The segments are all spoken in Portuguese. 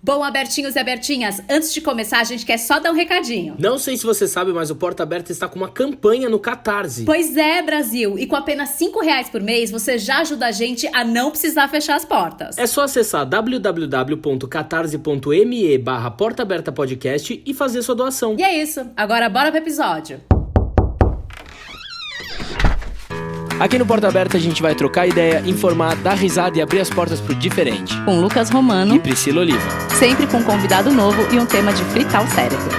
Bom, abertinhos e abertinhas, antes de começar a gente quer só dar um recadinho. Não sei se você sabe, mas o Porta Aberta está com uma campanha no Catarse. Pois é, Brasil, e com apenas R$5 por mês você já ajuda a gente a não precisar fechar as portas. É só acessar www.catarse.me/portaabertapodcast e fazer sua doação. E é isso, agora bora pro episódio. Aqui no Porta Aberta a gente vai trocar ideia, informar, dar risada e abrir as portas pro diferente. Com Lucas Romano E Priscila Oliva. Sempre com um convidado novo e um tema de fritar o cérebro.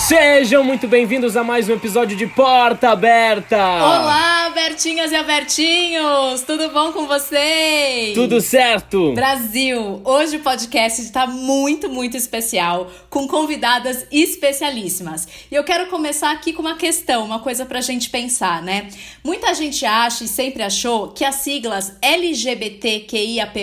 Sejam muito bem-vindos a mais um episódio de Porta Aberta! Olá, abertinhas e abertinhos! Tudo bom com vocês? Tudo certo! Brasil, hoje o podcast está muito especial, com convidadas especialíssimas. E eu quero começar aqui com uma questão, uma coisa pra gente pensar, né? Muita gente acha e sempre achou que as siglas LGBTQIAP+,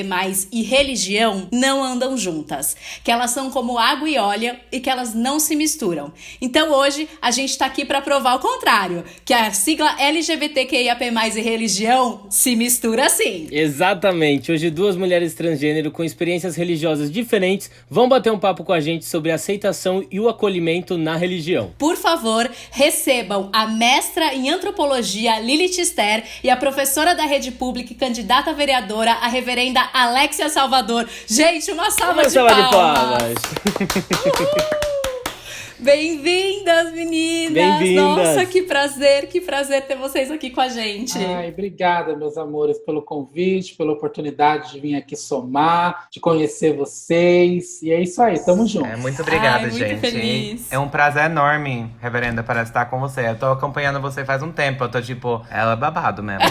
e religião não andam juntas, que elas são como água e óleo e que elas não se misturam. Então hoje a gente tá aqui para provar o contrário, que a sigla LGBTQIAP+, e religião se mistura sim. Exatamente, hoje duas mulheres transgênero com experiências religiosas diferentes vão bater um papo com a gente sobre a aceitação e o acolhimento na religião. Por favor, recebam a mestra em antropologia Lilith Ster e a professora da rede pública e candidata a vereadora, a reverenda Alexia Salvador. Gente, uma salva de palmas! Bem-vindas, meninas! Bem-vindas! Nossa, que prazer ter vocês aqui com a gente. Ai, obrigada, meus amores, pelo convite, pela oportunidade de vir aqui somar, de conhecer vocês. E é isso aí, tamo junto. Muito obrigada, muito gente. Feliz. É um prazer enorme, reverenda, para estar com você. Eu tô acompanhando você faz um tempo, eu tô tipo, ela é babado mesmo.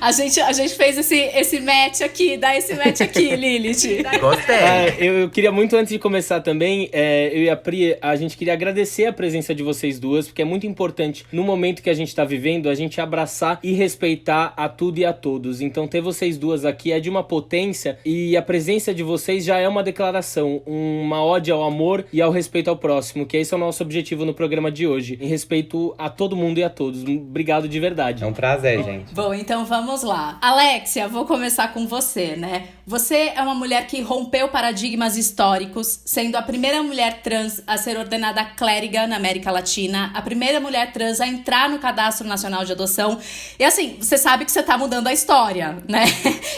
a gente fez esse match aqui, dá esse match aqui, Lilith. Gostei. Eu queria muito, antes de começar também, eu e a Pri, a gente queria agradecer a presença de vocês duas, porque é muito importante, no momento que a gente tá vivendo, a gente abraçar e respeitar a tudo e a todos. Então ter vocês duas aqui é de uma potência, e a presença de vocês já é uma declaração, uma ode ao amor e ao respeito ao próximo, que esse é o nosso objetivo no programa de hoje, em respeito a todo mundo e a todos. Obrigado de verdade. É um prazer, gente. Bom, então vamos lá. Alexia, vou começar com você, né? Você é uma mulher que rompeu paradigmas históricos, sendo a primeira mulher trans a ser ordenada clériga na América Latina, a primeira mulher trans a entrar no Cadastro Nacional de Adoção. E assim, você sabe que você tá mudando a história, né?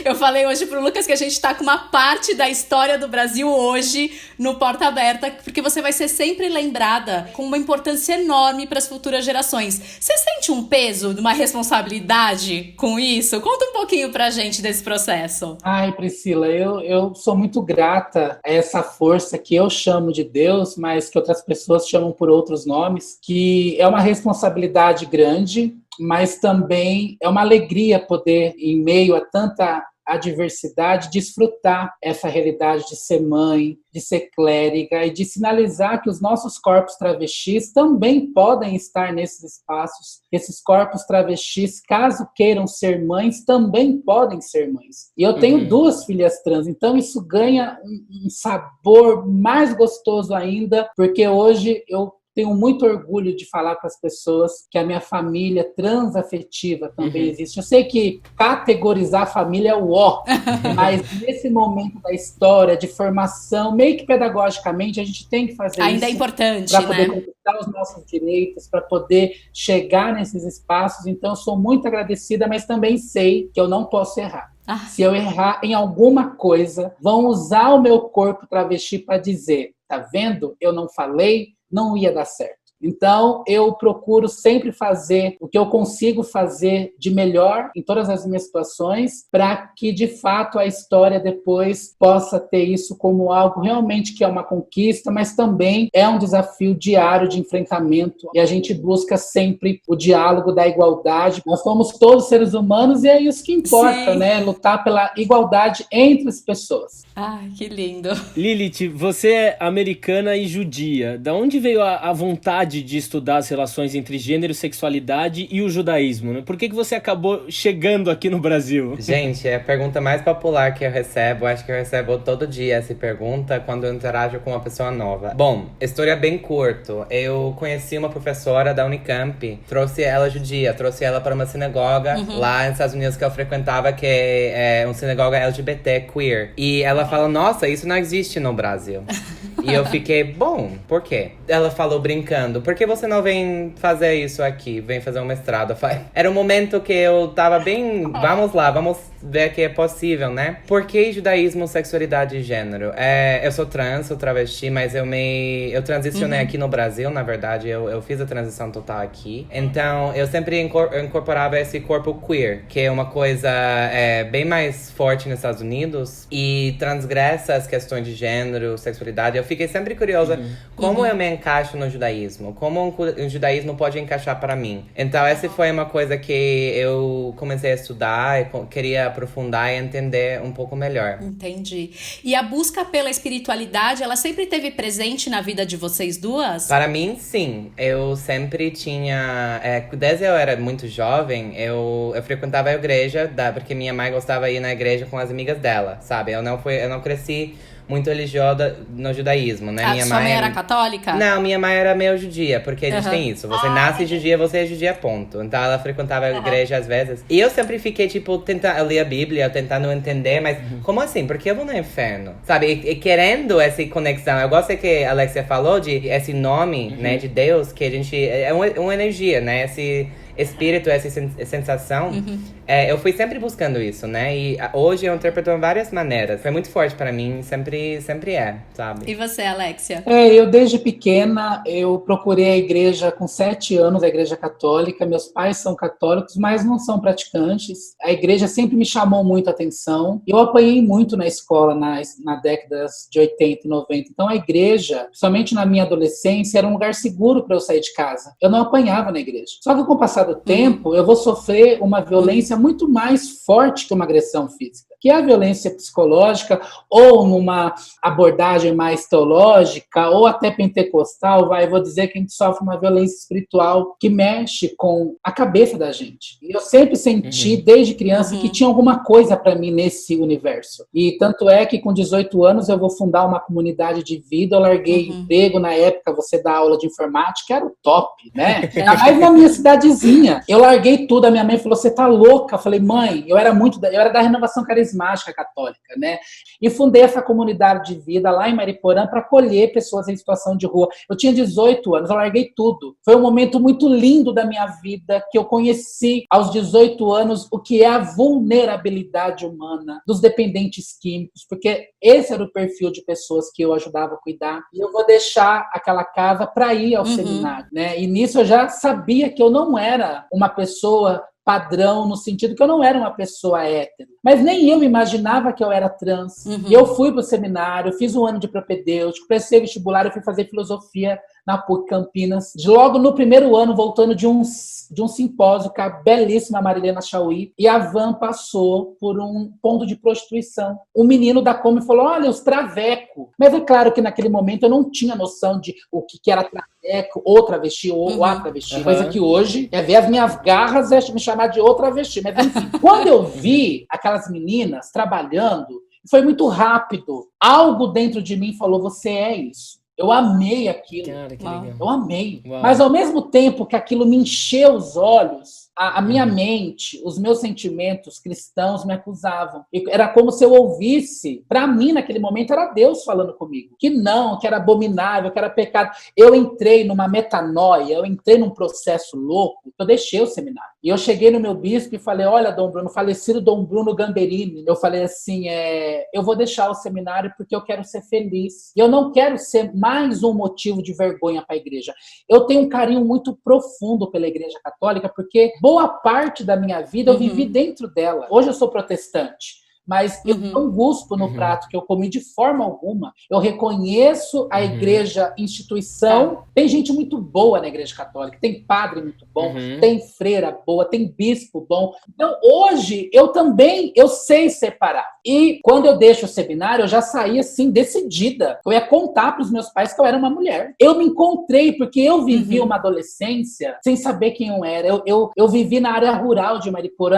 Eu falei hoje pro Lucas que a gente tá com uma parte da história do Brasil hoje no Porta Aberta, porque você vai ser sempre lembrada com uma importância enorme para as futuras gerações. Você sente um peso, uma responsabilidade com isso? Conta um pouquinho pra gente desse processo. Ai, Priscila, eu sou muito grata a essa força que eu chamo de Deus, mas que outras pessoas chamam por outros nomes, que é uma responsabilidade grande, mas também é uma alegria poder, em meio a tanta adversidade, desfrutar essa realidade de ser mãe, de ser clériga e de sinalizar que os nossos corpos travestis também podem estar nesses espaços. Esses corpos travestis, caso queiram ser mães, também podem ser mães. E eu tenho duas filhas trans, então isso ganha um sabor mais gostoso ainda, porque hoje eu tenho muito orgulho de falar para as pessoas que a minha família transafetiva também existe. Eu sei que categorizar a família é o ó, mas nesse momento da história, de formação, meio que pedagogicamente, a gente tem que fazer ainda isso. É importante, para poder né? conquistar os nossos direitos, para poder chegar nesses espaços. Então, eu sou muito agradecida, mas também sei que eu não posso errar. Se eu errar em alguma coisa, vão usar o meu corpo travesti para dizer, tá vendo? Eu não falei, não ia dar certo. Então, eu procuro sempre fazer o que eu consigo fazer de melhor em todas as minhas situações, para que, de fato, a história depois possa ter isso como algo realmente que é uma conquista, mas também é um desafio diário de enfrentamento, e a gente busca sempre o diálogo da igualdade. Nós somos todos seres humanos e é isso que importa, Sim. né? Lutar pela igualdade entre as pessoas. Ai, que lindo. Lilith, você é americana e judia. Da onde veio a vontade vontade de estudar as relações entre gênero, sexualidade e o judaísmo, né? Por que você acabou chegando aqui no Brasil? Gente, é a pergunta mais popular que eu recebo. Acho que eu recebo todo dia essa pergunta quando eu interajo com uma pessoa nova. Bom, história bem curta. Eu conheci uma professora da Unicamp, trouxe ela judia, trouxe ela para uma sinagoga lá nos Estados Unidos que eu frequentava, que é uma sinagoga LGBT queer. E ela fala, nossa, isso não existe no Brasil. E eu fiquei, bom, por quê? Ela falou brincando, por que você não vem fazer isso aqui? Vem fazer um mestrado? Eu falei, era um momento que eu tava bem, vamos lá, vamos ver que é possível, né? Por que judaísmo, sexualidade e gênero? Eu sou trans, sou travesti, mas eu transicionei aqui no Brasil, na verdade, eu fiz a transição total aqui. Então, eu sempre incorporava esse corpo queer, que é uma coisa bem mais forte nos Estados Unidos e transgressa as questões de gênero, sexualidade. Eu fiquei sempre curiosa como eu me encaixo no judaísmo, como o judaísmo pode encaixar para mim. Então, essa foi uma coisa que eu comecei a estudar e queria aprofundar e entender um pouco melhor. Entendi. E a busca pela espiritualidade, ela sempre esteve presente na vida de vocês duas? Para mim, sim. Eu sempre tinha... desde eu era muito jovem, eu frequentava a igreja, porque minha mãe gostava de ir na igreja com as amigas dela, sabe? Eu não cresci muito religiosa no judaísmo, né? Minha sua mãe era católica? Não, minha mãe era meio judia, porque a gente tem isso. Você nasce judia, você é judia, ponto. Então ela frequentava a igreja às vezes. E eu sempre fiquei, tipo, eu lia a Bíblia, tentando entender, mas como assim? Por que eu vou no inferno? Sabe? E querendo essa conexão. Eu gosto que a Alexia falou de esse nome, né, de Deus, que a gente... É uma energia, né? Esse espírito, essa sensação. Eu fui sempre buscando isso, né? E hoje eu interpreto de várias maneiras. Foi muito forte para mim, sempre é, sabe? E você, Alexia? Eu desde pequena, eu procurei a igreja com 7 anos, a igreja católica. Meus pais são católicos, mas não são praticantes. A igreja sempre me chamou muito a atenção. Eu apanhei muito na escola, na década de 80 e 90. Então a igreja, principalmente na minha adolescência, era um lugar seguro para eu sair de casa. Eu não apanhava na igreja. Só que com o passar do tempo, eu vou sofrer uma violência muito mais forte que uma agressão física, que é a violência psicológica, ou numa abordagem mais teológica, ou até pentecostal, vou dizer que a gente sofre uma violência espiritual que mexe com a cabeça da gente. E eu sempre senti, desde criança, que tinha alguma coisa para mim nesse universo. E tanto é que com 18 anos eu vou fundar uma comunidade de vida, eu larguei emprego, na época você dá aula de informática, era o top, né? Ainda mais na minha cidadezinha. Eu larguei tudo, a minha mãe falou, você tá louca? Eu falei, mãe, eu era da renovação carismática católica, né? E fundei essa comunidade de vida lá em Mariporã para acolher pessoas em situação de rua. Eu tinha 18 anos, eu larguei tudo. Foi um momento muito lindo da minha vida, que eu conheci aos 18 anos o que é a vulnerabilidade humana dos dependentes químicos, porque esse era o perfil de pessoas que eu ajudava a cuidar. E eu vou deixar aquela casa para ir ao seminário, né? E nisso eu já sabia que eu não era uma pessoa padrão, no sentido que eu não era uma pessoa hétero. Mas nem eu imaginava que eu era trans. E eu fui para o seminário, fiz um ano de propedêutico, prestei vestibular, eu fui fazer filosofia na PUC Campinas. Logo no primeiro ano, voltando de um simpósio com a belíssima Marilena Chauí, e a van passou por um ponto de prostituição. Um menino da Come falou, olha, os traveco. Mas é claro que naquele momento eu não tinha noção de o que era traveco, ou travesti, ou a travesti. Coisa que hoje é ver as minhas garras e me chamar de outra travesti. Mas enfim, quando eu vi aquelas meninas trabalhando, foi muito rápido. Algo dentro de mim falou, você é isso. Eu amei aquilo. Cara, que legal. Eu amei. Uau. Mas ao mesmo tempo que aquilo me encheu os olhos, a minha mente, os meus sentimentos cristãos me acusavam. E era como se eu ouvisse, para mim naquele momento era Deus falando comigo, que não, que era abominável, que era pecado. Eu entrei numa metanoia, eu entrei num processo louco, eu deixei o seminário. E eu cheguei no meu bispo e falei, olha, Dom Bruno, falecido Dom Bruno Gamberini, eu falei assim, eu vou deixar o seminário porque eu quero ser feliz. E eu não quero ser mais um motivo de vergonha para a igreja. Eu tenho um carinho muito profundo pela Igreja Católica, porque boa parte da minha vida eu vivi dentro dela. Hoje eu sou protestante, mas eu não guspo no prato que eu comi de forma alguma. Eu reconheço a igreja instituição. Tem gente muito boa na igreja católica, tem padre muito bom, tem freira boa, tem bispo bom. Então, hoje, eu sei separar. E quando eu deixo o seminário, eu já saí assim, decidida. Eu ia contar para os meus pais que eu era uma mulher. Eu me encontrei, porque eu vivi uma adolescência sem saber quem eu era. Eu vivi na área rural de Mariporã,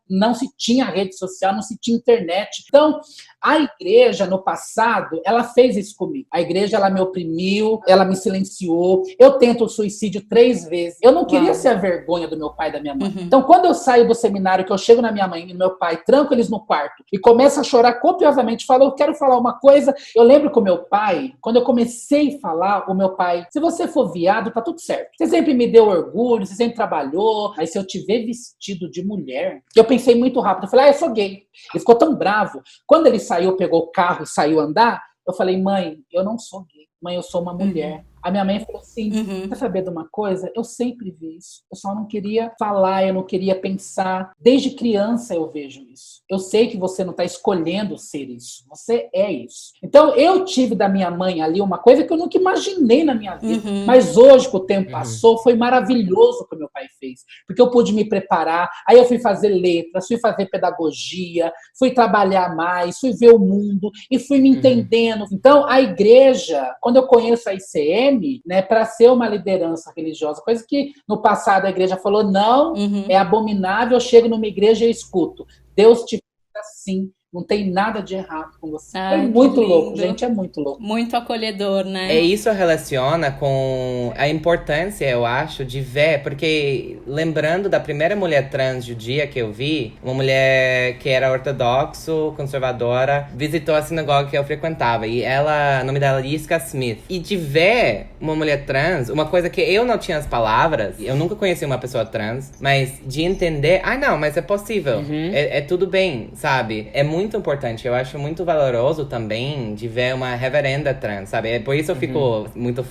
não se tinha rede social, não se tinha internet. Então, a igreja, no passado, ela fez isso comigo. A igreja, ela me oprimiu, ela me silenciou. Eu tento o suicídio 3 vezes. Eu não queria ser a vergonha do meu pai e da minha mãe. Então, quando eu saio do seminário, que eu chego na minha mãe e no meu pai, tranco eles no quarto e começo a chorar copiosamente, falo, eu quero falar uma coisa. Eu lembro que o meu pai, quando eu comecei a falar, o meu pai, se você for viado, tá tudo certo. Você sempre me deu orgulho, você sempre trabalhou, mas se eu te ver vestido de mulher, eu pensei muito rápido. Eu falei, eu sou gay. Ele ficou tão bravo. Quando ele saiu, pegou o carro e saiu andar, eu falei, mãe, eu não sou gay. Mãe, eu sou uma mulher. A minha mãe falou assim, quer saber de uma coisa? Eu sempre vi isso. Eu só não queria falar, eu não queria pensar. Desde criança eu vejo isso. Eu sei que você não está escolhendo ser isso. Você é isso. Então, eu tive da minha mãe ali uma coisa que eu nunca imaginei na minha vida. Mas hoje, que o tempo passou, foi maravilhoso o que o meu pai fez. Porque eu pude me preparar. Aí eu fui fazer letras, fui fazer pedagogia, fui trabalhar mais, fui ver o mundo e fui me entendendo. Então, a igreja, quando eu conheço a ICM, né, para ser uma liderança religiosa, coisa que no passado a igreja falou, não, é abominável, eu chego numa igreja e escuto. Deus te fez assim, não tem nada de errado com você. É muito louco, gente, é muito louco. Muito acolhedor, né? E isso relaciona com a importância, eu acho, de ver, porque lembrando da primeira mulher trans judia que eu vi, uma mulher que era ortodoxo, conservadora, visitou a sinagoga que eu frequentava, e ela, o nome dela é Yiska Smith. E de ver uma mulher trans, uma coisa que eu não tinha as palavras, eu nunca conheci uma pessoa trans, mas de entender, não, mas é possível, é tudo bem, sabe? É muito importante, eu acho muito valoroso também de ver uma reverenda trans, sabe? É por isso eu fico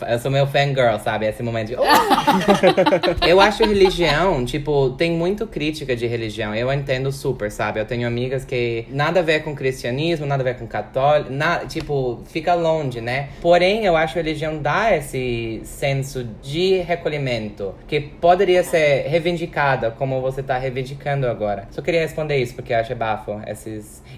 eu sou meio fangirl, sabe? Esse momento de... Eu acho religião, tipo, tem muito crítica de religião, eu entendo super, sabe? Eu tenho amigas que nada a ver com cristianismo, nada a ver com católico, tipo, fica longe, né? Porém, eu acho que a religião dá esse senso de recolhimento, que poderia ser reivindicada, como você tá reivindicando agora. Só queria responder isso, porque eu acho bafo,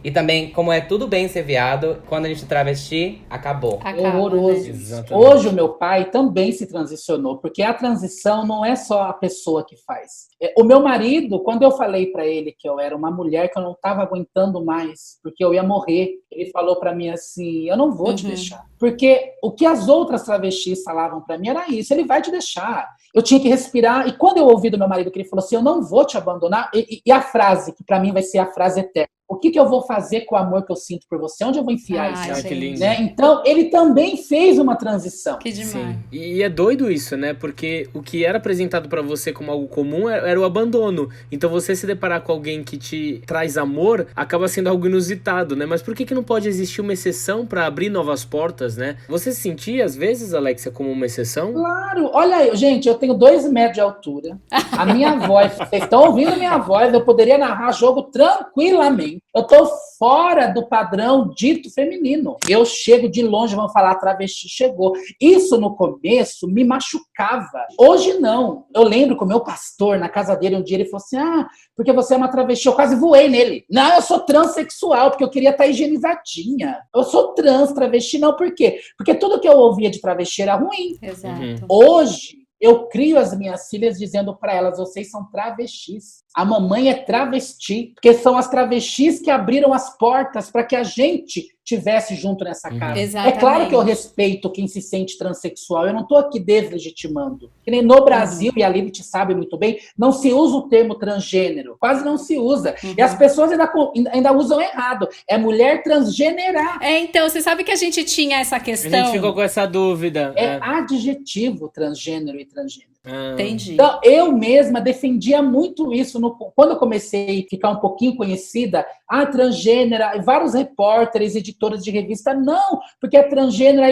E também, como é tudo bem ser viado, quando a gente travesti, acabou. Horroroso. Exatamente. Hoje o meu pai também se transicionou, porque a transição não é só a pessoa que faz. O meu marido, quando eu falei pra ele que eu era uma mulher que eu não estava aguentando mais, porque eu ia morrer, ele falou pra mim assim, eu não vou te deixar. Porque o que as outras travestis falavam pra mim era isso, ele vai te deixar. Eu tinha que respirar, e quando eu ouvi do meu marido que ele falou assim, eu não vou te abandonar, e a frase, que pra mim vai ser a frase eterna, o que eu vou fazer com o amor que eu sinto por você? Onde eu vou enfiar isso? Que lindo. Né? Então, ele também fez uma transição. Que demais. Sim. E é doido isso, né? Porque o que era apresentado pra você como algo comum era o abandono. Então, você se deparar com alguém que te traz amor, acaba sendo algo inusitado, né? Mas por que não pode existir uma exceção pra abrir novas portas, né? Você se sentia, às vezes, Alexia, como uma exceção? Claro. Olha aí, gente, eu tenho 2 metros de altura. A minha voz, vocês estão ouvindo a minha voz, eu poderia narrar jogo tranquilamente. Eu tô fora do padrão dito feminino. Eu chego de longe, vão falar, travesti chegou. Isso no começo me machucava. Hoje não. Eu lembro que o meu pastor, na casa dele, um dia ele falou assim, porque você é uma travesti. Eu quase voei nele. Não, eu sou transexual, porque eu queria estar higienizadinha. Eu sou trans, travesti, não. Por quê? Porque tudo que eu ouvia de travesti era ruim. Exato. Hoje, eu crio as minhas filhas dizendo para elas, vocês são travestis. A mamãe é travesti, porque são as travestis que abriram as portas para que a gente tivesse junto nessa casa. Exatamente. É claro que eu respeito quem se sente transexual, eu não estou aqui deslegitimando. Que nem no Brasil, e a Lilith sabe muito bem, não se usa o termo transgênero, quase não se usa. E as pessoas ainda usam errado. É mulher transgenerar. Então, você sabe que a gente tinha essa questão... A gente ficou com essa dúvida. É adjetivo transgênero e transgênero. Entendi. Então, eu mesma defendia muito isso. Quando eu comecei a ficar um pouquinho conhecida, a transgênera, e vários repórteres, editores de revista, não, porque a transgênera...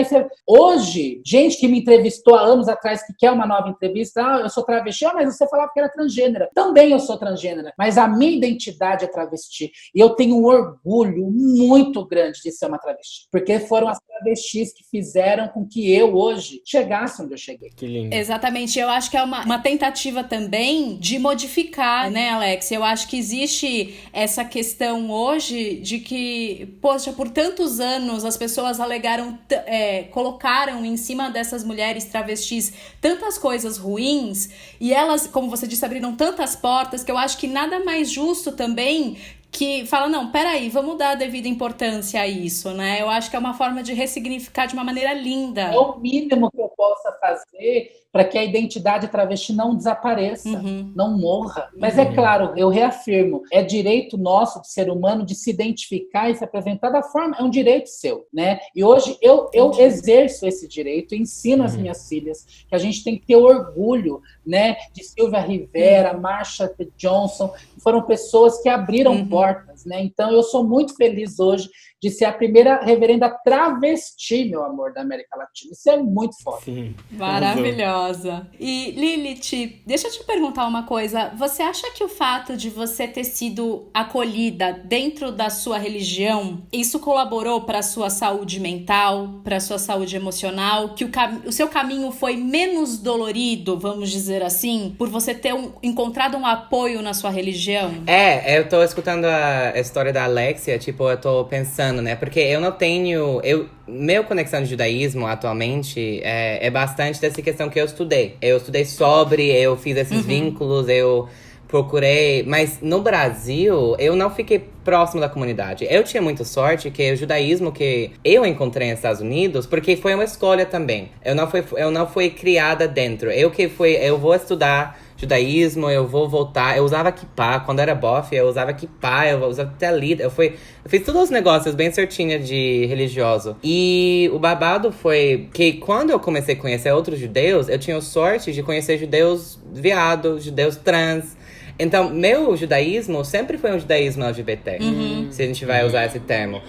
Hoje, gente que me entrevistou há anos atrás, que quer uma nova entrevista, eu sou travesti, mas você falava que era transgênera. Também eu sou transgênera, mas a minha identidade é travesti. E eu tenho um orgulho muito grande de ser uma travesti, porque foram as travestis que fizeram com que eu, hoje, chegasse onde eu cheguei. Que lindo. Exatamente, eu acho que é uma tentativa também de modificar, né, Alex? Eu acho que existe essa questão hoje de que, poxa, por tantos anos as pessoas alegaram, colocaram em cima dessas mulheres travestis tantas coisas ruins, e elas, como você disse, abriram tantas portas, que eu acho que nada mais justo também que fala, não, peraí, vamos dar a devida importância a isso, né? Eu acho que é uma forma de ressignificar de uma maneira linda. É o mínimo que eu possa fazer para que a identidade travesti não desapareça, não morra. Mas é claro, eu reafirmo, é direito nosso, de ser humano, de se identificar e se apresentar da forma, é um direito seu, né? E hoje eu exerço esse direito, ensino às minhas filhas que a gente tem que ter orgulho, né, de Silvia Rivera, Marsha P. Johnson, que foram pessoas que abriram portas, né? Então eu sou muito feliz hoje de ser a primeira reverenda travesti, meu amor, da América Latina. Isso é muito foda. Sim. Maravilhosa. E Lilith, deixa eu te perguntar uma coisa. Você acha que o fato de você ter sido acolhida dentro da sua religião, isso colaborou para a sua saúde mental, para a sua saúde emocional, que o seu caminho foi menos dolorido, vamos dizer assim, por você ter encontrado um apoio na sua religião? Eu tô escutando a história da Alexia, tipo, eu tô pensando, né? Porque eu não tenho... Meu conexão de judaísmo atualmente é bastante dessa questão que eu estudei. Eu estudei sobre, eu fiz esses vínculos, eu procurei... Mas no Brasil, eu não fiquei próximo da comunidade. Eu tinha muita sorte que o judaísmo que eu encontrei nos Estados Unidos, porque foi uma escolha também. Eu não fui criada dentro. Eu vou estudar judaísmo, eu vou voltar. Eu usava kippah, quando era bofe, eu usava kippah, eu usava talit. Eu fiz todos os negócios bem certinho de religioso. E o babado foi que quando eu comecei a conhecer outros judeus, eu tinha sorte de conhecer judeus viados, judeus trans. Então, meu judaísmo sempre foi um judaísmo LGBT, se a gente vai usar esse termo.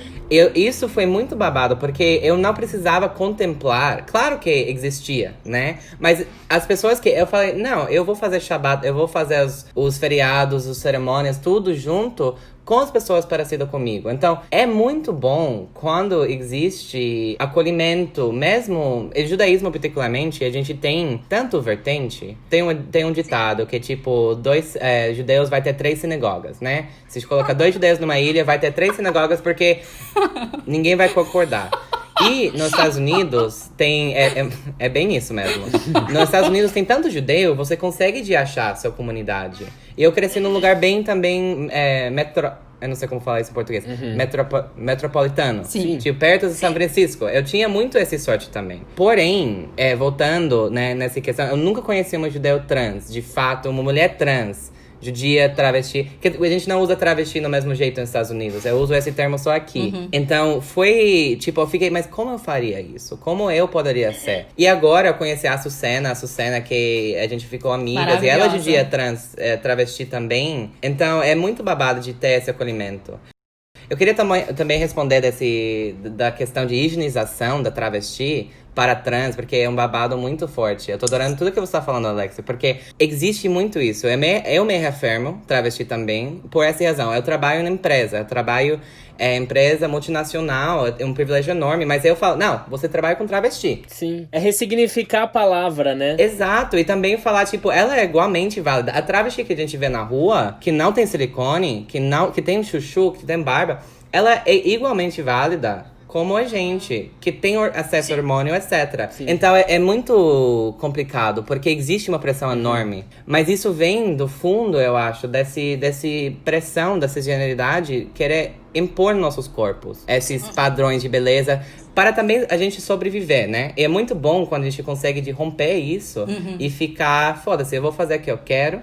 Isso foi muito babado, porque eu não precisava contemplar. Claro que existia, né? Mas as pessoas que... Eu falei, não, eu vou fazer Shabbat, eu vou fazer os feriados, as cerimônias, tudo junto com as pessoas parecidas comigo. Então, é muito bom quando existe acolhimento, mesmo em judaísmo particularmente, a gente tem tanto vertente. Tem um ditado que é tipo, 2 judeus vai ter 3 sinagogas, né? Se a gente colocar 2 judeus numa ilha, vai ter 3 sinagogas porque ninguém vai concordar. E nos Estados Unidos tem... É bem isso mesmo. Nos Estados Unidos tem tanto judeu, você consegue achar a sua comunidade. E eu cresci num lugar bem também... eu não sei como falar isso em português. Metropolitano. Sim. Tipo, perto de São Francisco. Eu tinha muito essa sorte também. Porém, voltando, né, nessa questão... Eu nunca conheci uma judeu trans. De fato, uma mulher trans. Judia, travesti. Que a gente não usa travesti no mesmo jeito nos Estados Unidos. Eu uso esse termo só aqui. Então, foi... Tipo, eu fiquei... Mas como eu faria isso? Como eu poderia ser? E agora eu conheci a Sucena que a gente ficou amigas. E ela judia trans, travesti também. Então, é muito babado de ter esse acolhimento. Eu queria também responder da questão de higienização da travesti para trans, porque é um babado muito forte. Eu tô adorando tudo que você tá falando, Alexia, porque existe muito isso. Eu me reafirmo, travesti também, por essa razão. Eu trabalho na empresa, empresa multinacional, é um privilégio enorme, mas eu falo, não, você trabalha com travesti. Sim, é ressignificar a palavra, né? Exato, e também falar, tipo, ela é igualmente válida. A travesti que a gente vê na rua, que não tem silicone, que tem chuchu, que tem barba, ela é igualmente válida como a gente, que tem acesso a hormônio, etc. Sim. Então é muito complicado, porque existe uma pressão enorme. Mas isso vem do fundo, eu acho, desse pressão, dessa genialidade, querer impor nos nossos corpos esses padrões de beleza, para também a gente sobreviver, né? E é muito bom quando a gente consegue romper isso e ficar, foda-se, eu vou fazer o que eu quero.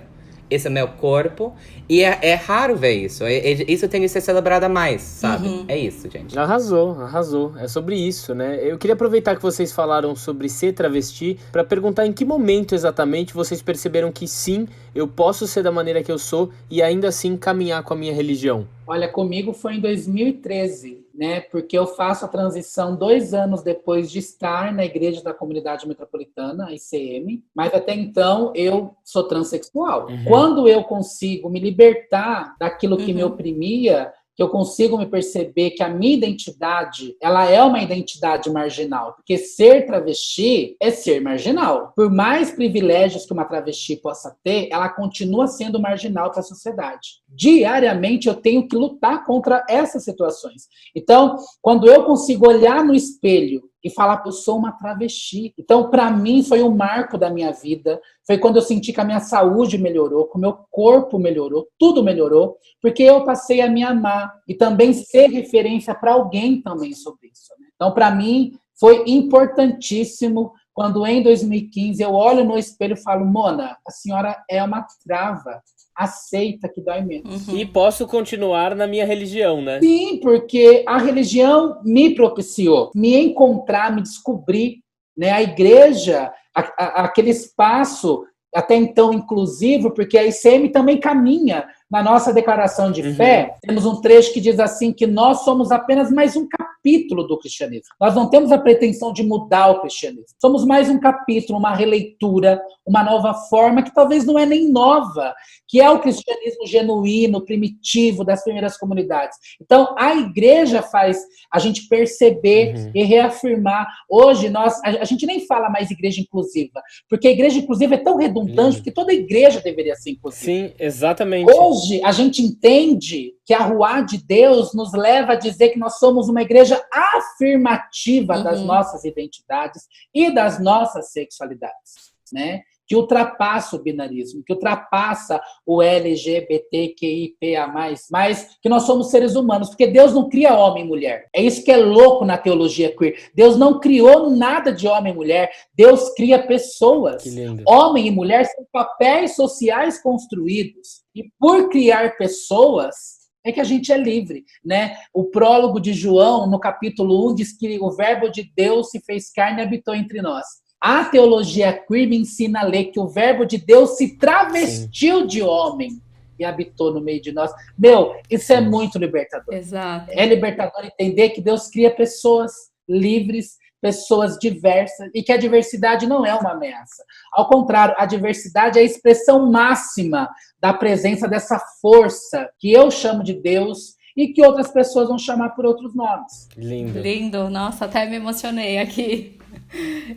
esse é meu corpo. E é raro ver isso. Isso tem que ser celebrado mais, sabe? É isso, gente. Arrasou. É sobre isso, né? Eu queria aproveitar que vocês falaram sobre ser travesti pra perguntar em que momento exatamente vocês perceberam que sim, eu posso ser da maneira que eu sou e ainda assim caminhar com a minha religião. Olha, comigo foi em 2013, né? Porque eu faço a transição 2 anos depois de estar na Igreja da Comunidade Metropolitana, a ICM, mas até então eu sou transexual. Quando eu consigo me libertar daquilo que me oprimia, que eu consigo me perceber que a minha identidade, ela é uma identidade marginal, porque ser travesti é ser marginal. Por mais privilégios que uma travesti possa ter, ela continua sendo marginal para a sociedade. Diariamente eu tenho que lutar contra essas situações. Então, quando eu consigo olhar no espelho e falar que eu sou uma travesti. Então, para mim, foi um marco da minha vida. Foi quando eu senti que a minha saúde melhorou, que o meu corpo melhorou, tudo melhorou, porque eu passei a me amar e também ser referência para alguém também sobre isso, né? Então, para mim, foi importantíssimo quando em 2015 eu olho no espelho e falo, Mona, a senhora é uma trava. Aceita que dói menos. E posso continuar na minha religião, né? Sim, porque a religião me propiciou me encontrar, me descobrir, né? A igreja, aquele espaço até então inclusivo, porque a ICM também caminha na nossa declaração de fé. Temos um trecho que diz assim que nós somos apenas mais um capítulo do cristianismo. Nós não temos a pretensão de mudar o cristianismo. Somos mais um capítulo, uma releitura, uma nova forma, que talvez não é nem nova, que é o cristianismo genuíno, primitivo das primeiras comunidades. Então, a igreja faz a gente perceber e reafirmar. Hoje, a gente nem fala mais igreja inclusiva, porque a igreja inclusiva é tão redundante que toda igreja deveria ser inclusiva. Sim, exatamente. Hoje, a gente entende que a Ruá de Deus nos leva a dizer que nós somos uma igreja afirmativa das nossas identidades e das nossas sexualidades, né? Que ultrapassa o binarismo, que ultrapassa o LGBTQIPA+, mas que nós somos seres humanos, porque Deus não cria homem e mulher. É isso que é louco na teologia queer. Deus não criou nada de homem e mulher, Deus cria pessoas. Que lindo. Homem e mulher são papéis sociais construídos. E por criar pessoas, é que a gente é livre, né? O prólogo de João, no capítulo 1, diz que o verbo de Deus se fez carne e habitou entre nós. A teologia queer me ensina a ler que o verbo de Deus se travestiu de homem e habitou no meio de nós. Meu, isso é muito libertador. Exato. É libertador entender que Deus cria pessoas livres, pessoas diversas, e que a diversidade não é uma ameaça. Ao contrário, a diversidade é a expressão máxima da presença dessa força que eu chamo de Deus e que outras pessoas vão chamar por outros nomes. Lindo. Lindo. Nossa, até me emocionei aqui.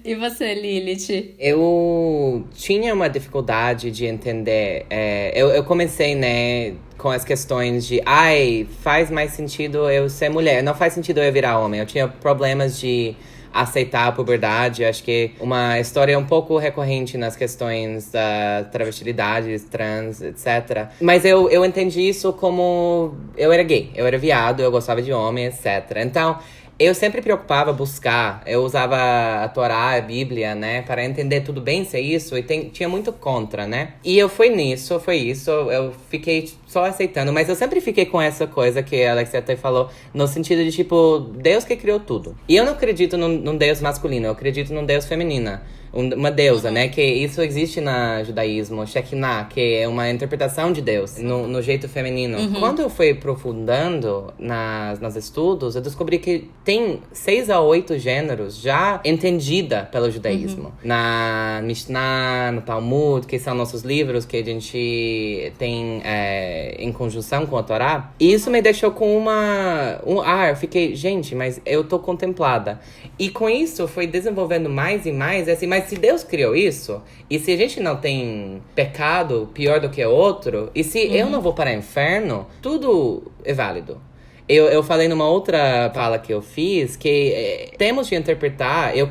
E você, Lilith? Eu tinha uma dificuldade de entender. Eu comecei, né, com as questões de faz mais sentido eu ser mulher. Não faz sentido eu virar homem. Eu tinha problemas de aceitar a puberdade. Acho que uma história um pouco recorrente nas questões da travestilidade, trans, etc. Mas eu entendi isso como eu era gay, eu era viado, eu gostava de homem, etc. Então, eu sempre preocupava buscar, eu usava a Torá, a Bíblia, né, para entender tudo bem ser isso, e tinha muito contra, né? E eu fui nisso, foi isso, eu fiquei só aceitando, mas eu sempre fiquei com essa coisa que a Alexia até falou, no sentido de, tipo, Deus que criou tudo. E eu não acredito num Deus masculino, eu acredito num Deus feminina. Uma deusa, né? Que isso existe no judaísmo, Shekinah, que é uma interpretação de Deus no jeito feminino. Quando eu fui aprofundando nos estudos, eu descobri que tem 6 a 8 gêneros já entendida pelo judaísmo. Na Mishnah, no Talmud, que são nossos livros que a gente tem em conjunção com a Torá. E isso me deixou com eu fiquei, gente, mas eu tô contemplada. E com isso, foi desenvolvendo mais e mais, assim, mas se Deus criou isso, e se a gente não tem pecado pior do que outro, e se eu não vou para o inferno, tudo é válido. Eu falei numa outra fala que eu fiz, que temos de interpretar, eu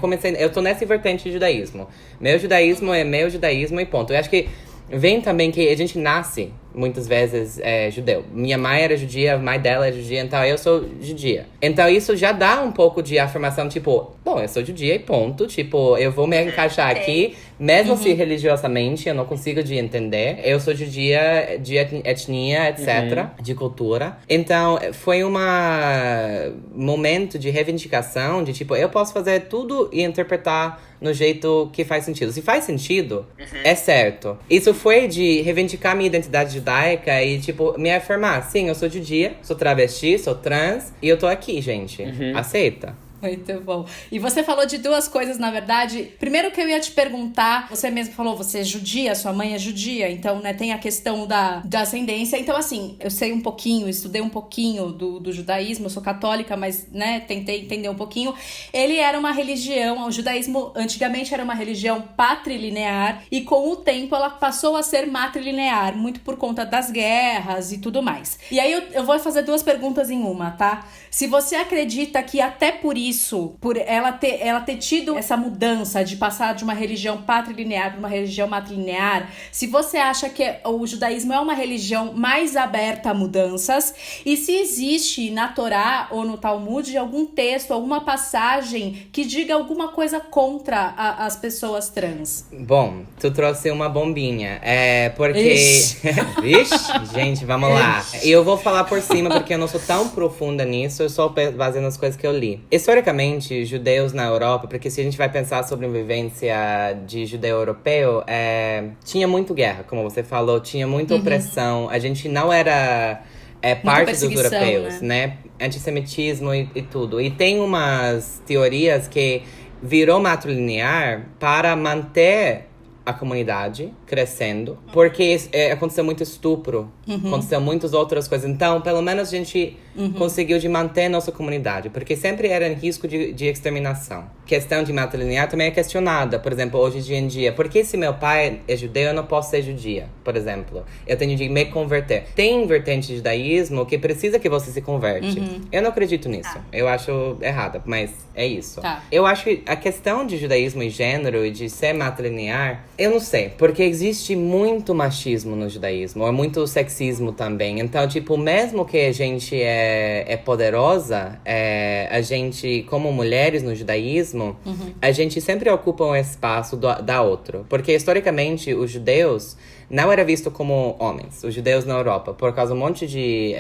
tô nessa vertente de judaísmo. Meu judaísmo é meu judaísmo e ponto. Eu acho que vem também que a gente nasce muitas vezes judeu. Minha mãe era judia, a mãe dela é judia, então eu sou judia. Então isso já dá um pouco de afirmação, tipo, bom, eu sou judia e ponto. Tipo, eu vou me encaixar aqui, mesmo se religiosamente eu não consigo de entender. Eu sou judia de etnia, etc., de cultura. Então, foi um momento de reivindicação, de tipo, eu posso fazer tudo e interpretar no jeito que faz sentido. Se faz sentido, é certo. Isso foi de reivindicar minha identidade judaica e, tipo, me afirmar. Sim, eu sou judia, sou travesti, sou trans, e eu tô aqui, gente. Aceita? Muito bom. E você falou de duas coisas, na verdade. Primeiro que eu ia te perguntar, você mesmo falou, você é judia, sua mãe é judia, então, né, tem a questão da ascendência. Então, assim, eu sei um pouquinho, estudei um pouquinho do judaísmo, eu sou católica, mas, né, tentei entender um pouquinho. Ele era uma religião, o judaísmo antigamente era uma religião patrilinear, e com o tempo ela passou a ser matrilinear, muito por conta das guerras e tudo mais. E aí eu vou fazer duas perguntas em uma, tá? Se você acredita que até por isso, por ela ter tido essa mudança de passar de uma religião patrilinear para uma religião matrilinear, se você acha que o judaísmo é uma religião mais aberta a mudanças, e se existe na Torá ou no Talmud algum texto, alguma passagem que diga alguma coisa contra as pessoas trans. Bom, tu trouxe uma bombinha. Porque... Vixe, gente, vamos lá. E eu vou falar por cima, porque eu não sou tão profunda nisso, eu só baseado nas coisas que eu li. Historicamente, judeus na Europa, porque se a gente vai pensar sobre a vivência de judeu europeu, tinha muito guerra, como você falou, tinha muita opressão. A gente não era parte dos europeus, né? Antissemitismo e tudo. E tem umas teorias que virou matrilinear para manter a comunidade crescendo, porque aconteceu muito estupro, aconteceu muitas outras coisas. Então, pelo menos a gente conseguiu de manter nossa comunidade, porque sempre era em risco de exterminação. Questão de matrilinear também é questionada, por exemplo, hoje em dia. Por que se meu pai é judeu, eu não posso ser judia, por exemplo? Eu tenho de me converter. Tem vertente de judaísmo que precisa que você se converte. Eu não acredito nisso. Eu acho errado, mas é isso. Eu acho que a questão de judaísmo e gênero e de ser matrilinear, eu não sei, porque existe muito machismo no judaísmo, é muito sexismo também. Então, tipo, mesmo que a gente é poderosa, a gente, como mulheres no judaísmo, a gente sempre ocupa um espaço da outra. Porque, historicamente, os judeus não era visto como homens, os judeus na Europa, por causa de um monte de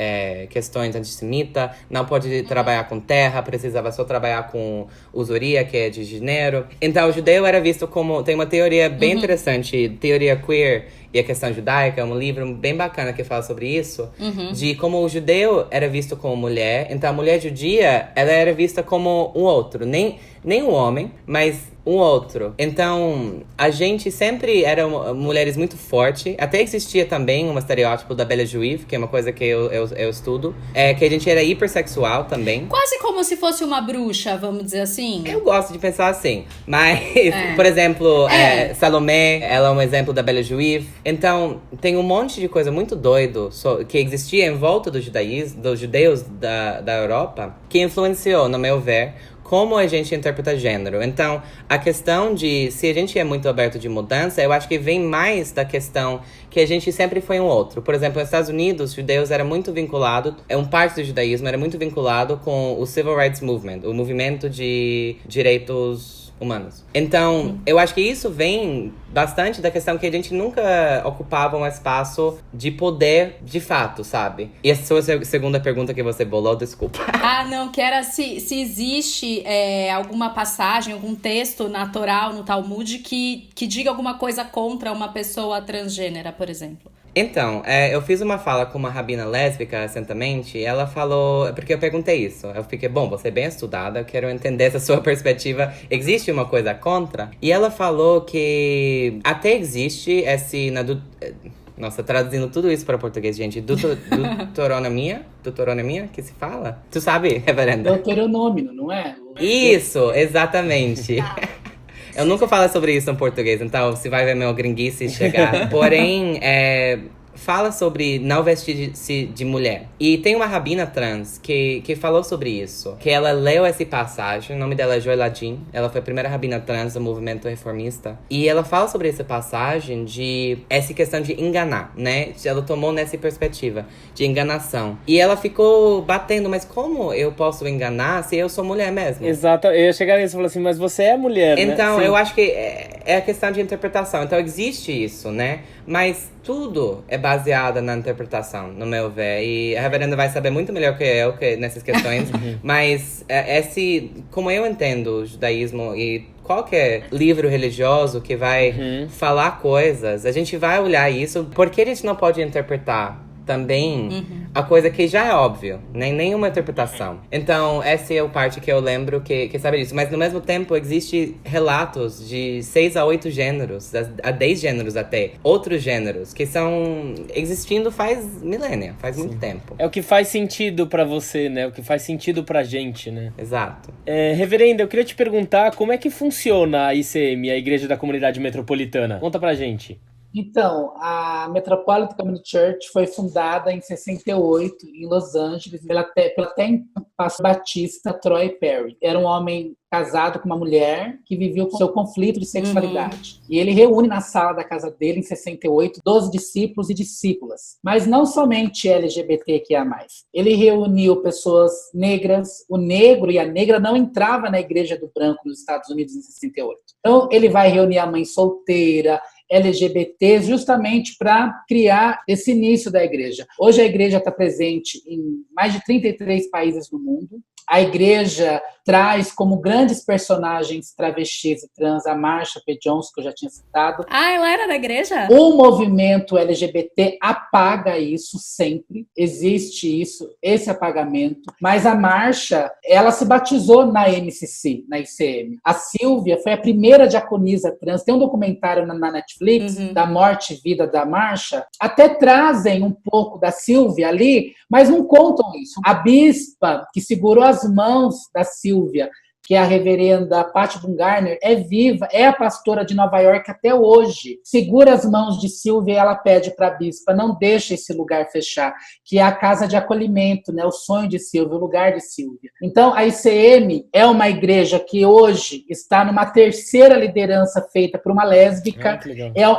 questões antissemitas, não pode trabalhar com terra, precisava só trabalhar com usuria, que é de dinheiro. Então, o judeu era visto como... Tem uma teoria bem interessante, teoria queer e a questão judaica, é um livro bem bacana que fala sobre isso, de como o judeu era visto como mulher, então a mulher judia, ela era vista como um outro, nem um homem, mas um outro. Então, a gente sempre era mulheres muito fortes. Até existia também um estereótipo da Belle Juive, que é uma coisa que eu estudo. Que a gente era hipersexual também. Quase como se fosse uma bruxa, vamos dizer assim. Eu gosto de pensar assim. Mas, por exemplo, Salomé, ela é um exemplo da Belle Juive. Então, tem um monte de coisa muito doido que existia em volta do judaísmo, dos judeus da Europa, que influenciou, no meu ver, como a gente interpreta gênero. Então, a questão de se a gente é muito aberto de mudança, eu acho que vem mais da questão que a gente sempre foi um outro. Por exemplo, nos Estados Unidos, os judeus eram muito vinculados, parte do judaísmo era muito vinculado com o Civil Rights Movement, o movimento de direitos humanos. Então, eu acho que isso vem bastante da questão que a gente nunca ocupava um espaço de poder de fato, sabe? E essa foi a segunda pergunta que você bolou, desculpa. Não, que era se existe alguma passagem, algum texto na Torá ou no Talmud que diga alguma coisa contra uma pessoa transgênera, por exemplo. Então, eu fiz uma fala com uma rabina lésbica recentemente, e ela falou... Porque eu perguntei isso. Eu fiquei, bom, você é bem estudada, eu quero entender essa sua perspectiva. Existe uma coisa contra? E ela falou que até existe nossa, traduzindo tudo isso para português, gente. Deuteronomia que se fala? Tu sabe, reverenda? Deuteronômio, não é? Isso, exatamente. Eu nunca falo sobre isso em português, então você vai ver meu gringuice chegar. Porém, fala sobre não vestir-se de mulher. E tem uma rabina trans que falou sobre isso. Que ela leu essa passagem, o nome dela é Joy Ladin. Ela foi a primeira rabina trans do movimento reformista. E ela fala sobre essa passagem de essa questão de enganar, né? Ela tomou nessa perspectiva de enganação. E ela ficou batendo, mas como eu posso enganar se eu sou mulher mesmo? Exato, eu ia chegar nisso e falar assim, mas você é mulher, então, né? eu acho que é a questão de interpretação. Então, existe isso, né? Mas tudo é baseado na interpretação, no meu ver. E a reverenda vai saber muito melhor que eu nessas questões. Mas como eu entendo o judaísmo e qualquer livro religioso que vai falar coisas, a gente vai olhar isso. Por que a gente não pode interpretar também a coisa que já é óbvio, nem nenhuma interpretação. Então, essa é a parte que eu lembro que sabe disso. Mas, no mesmo tempo, existe relatos de 6 a 8 gêneros, a 10 gêneros até, outros gêneros, que são existindo faz milênio, faz muito tempo. É o que faz sentido pra você, né? O que faz sentido pra gente, né? Exato. Reverenda, eu queria te perguntar como é que funciona a ICM, a Igreja da Comunidade Metropolitana? Conta pra gente. Então, a Metropolitan Community Church foi fundada em 68, em Los Angeles, pela até pastor batista Troy Perry. Era um homem casado com uma mulher que vivia o seu conflito de sexualidade. E ele reúne na sala da casa dele, em 68, 12 discípulos e discípulas. Mas não somente LGBTQIA+. Ele reuniu pessoas negras. O negro e a negra não entrava na igreja do branco nos Estados Unidos em 68. Então, ele vai reunir a mãe solteira, LGBT, justamente para criar esse início da igreja. Hoje a igreja está presente em mais de 33 países do mundo. A igreja traz como grandes personagens travestis e trans a Marsha P. Johnson, que eu já tinha citado. Ah, ela era da igreja? O movimento LGBT apaga isso sempre. Existe isso, esse apagamento. Mas a Marsha, ela se batizou na MCC, na ICM. A Silvia foi a primeira diaconisa trans. Tem um documentário na Netflix, da morte e vida da Marsha. Até trazem um pouco da Silvia ali, mas não contam isso. A bispa que segurou as mãos da Silvia, que é a reverenda Patty Bumgarner, é viva, é a pastora de Nova York até hoje. Segura as mãos de Silvia e ela pede para a bispa, não deixa esse lugar fechar, que é a casa de acolhimento, né? O sonho de Silvia, o lugar de Silvia. Então, a ICM é uma igreja que hoje está numa terceira liderança feita por uma lésbica.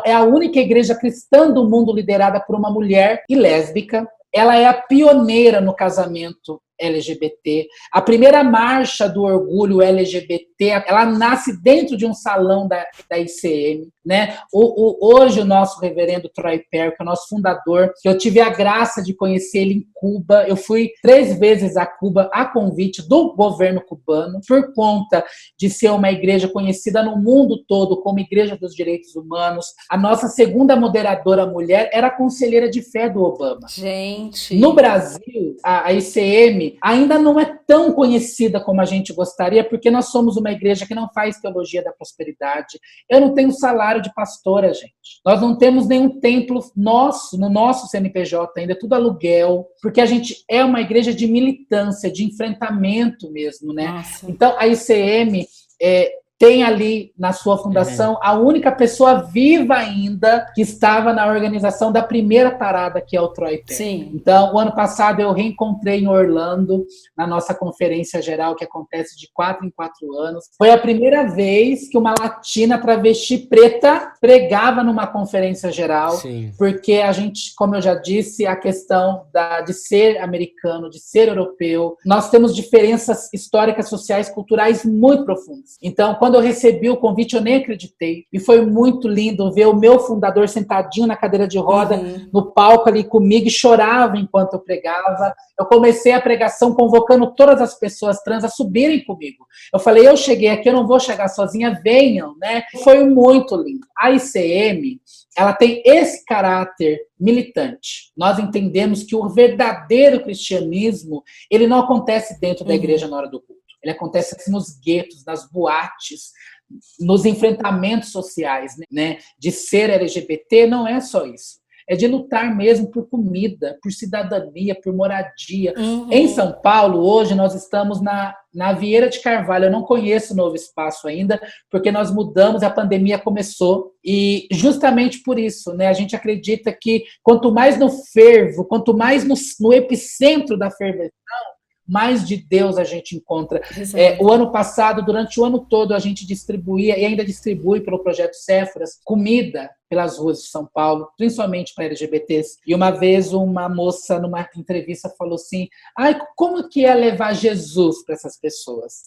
É a única igreja cristã do mundo liderada por uma mulher e lésbica. Ela é a pioneira no casamento LGBT. A primeira marcha do orgulho LGBT, ela nasce dentro de um salão da ICM, né? Hoje o nosso reverendo Troy Perry, que é o nosso fundador, que eu tive a graça de conhecer ele em Cuba. Eu fui 3 vezes a Cuba a convite do governo cubano, por conta de ser uma igreja conhecida no mundo todo como Igreja dos Direitos Humanos. A nossa segunda moderadora mulher era conselheira de fé do Obama. Gente! No Brasil, a ICM ainda não é tão conhecida como a gente gostaria, porque nós somos uma igreja que não faz teologia da prosperidade. Eu não tenho salário de pastora, gente. Nós não temos nenhum templo no nosso CNPJ ainda, é tudo aluguel, porque a gente é uma igreja de militância, de enfrentamento mesmo, né? Nossa. Então, a ICM tem ali na sua fundação a única pessoa viva ainda que estava na organização da primeira parada, que é o Troy Perry. Sim. Então, o ano passado eu reencontrei em Orlando, na nossa conferência geral, que acontece de 4 em 4 anos. Foi a primeira vez que uma latina travesti preta pregava numa conferência geral. Sim. Porque a gente, como eu já disse, a questão de ser americano, de ser europeu, nós temos diferenças históricas, sociais, culturais muito profundas. Então, quando eu recebi o convite, eu nem acreditei. E foi muito lindo ver o meu fundador sentadinho na cadeira de roda, no palco ali comigo, e chorava enquanto eu pregava. Eu comecei a pregação convocando todas as pessoas trans a subirem comigo. Eu falei, eu cheguei aqui, eu não vou chegar sozinha, venham, né? Foi muito lindo. A ICM, ela tem esse caráter militante. Nós entendemos que o verdadeiro cristianismo, ele não acontece dentro da igreja na hora do culto. Ele acontece nos guetos, nas boates, nos enfrentamentos sociais, né? De ser LGBT não é só isso. é de lutar mesmo por comida, por cidadania, por moradia. Uhum. Em São Paulo, hoje, nós estamos na Vieira de Carvalho. Eu não conheço o novo espaço ainda, porque nós mudamos, a pandemia começou. E justamente por isso, né, a gente acredita que quanto mais no fervo, quanto mais no epicentro da ferventão, mais de Deus a gente encontra. O ano passado, durante o ano todo, a gente distribuía, e ainda distribui pelo Projeto Séforas, comida pelas ruas de São Paulo, principalmente para LGBTs. E uma vez uma moça, numa entrevista, falou assim, como que é levar Jesus para essas pessoas?